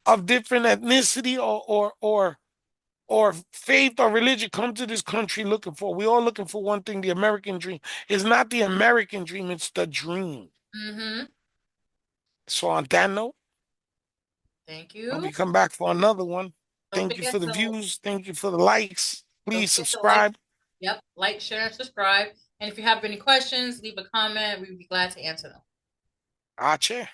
of different ethnicity or faith or religion come to this country looking for. We all looking for one thing, the American dream. It's not the American dream, it's the dream. Mm-hmm. So on that note, Thank hope you. you come back for another one. Don't Thank you for forget the to views. Thank you for the likes. don't Please forget to like, subscribe. yep, like, share, and subscribe. And if you have any questions, leave a comment. We'd be glad to answer them. Ache.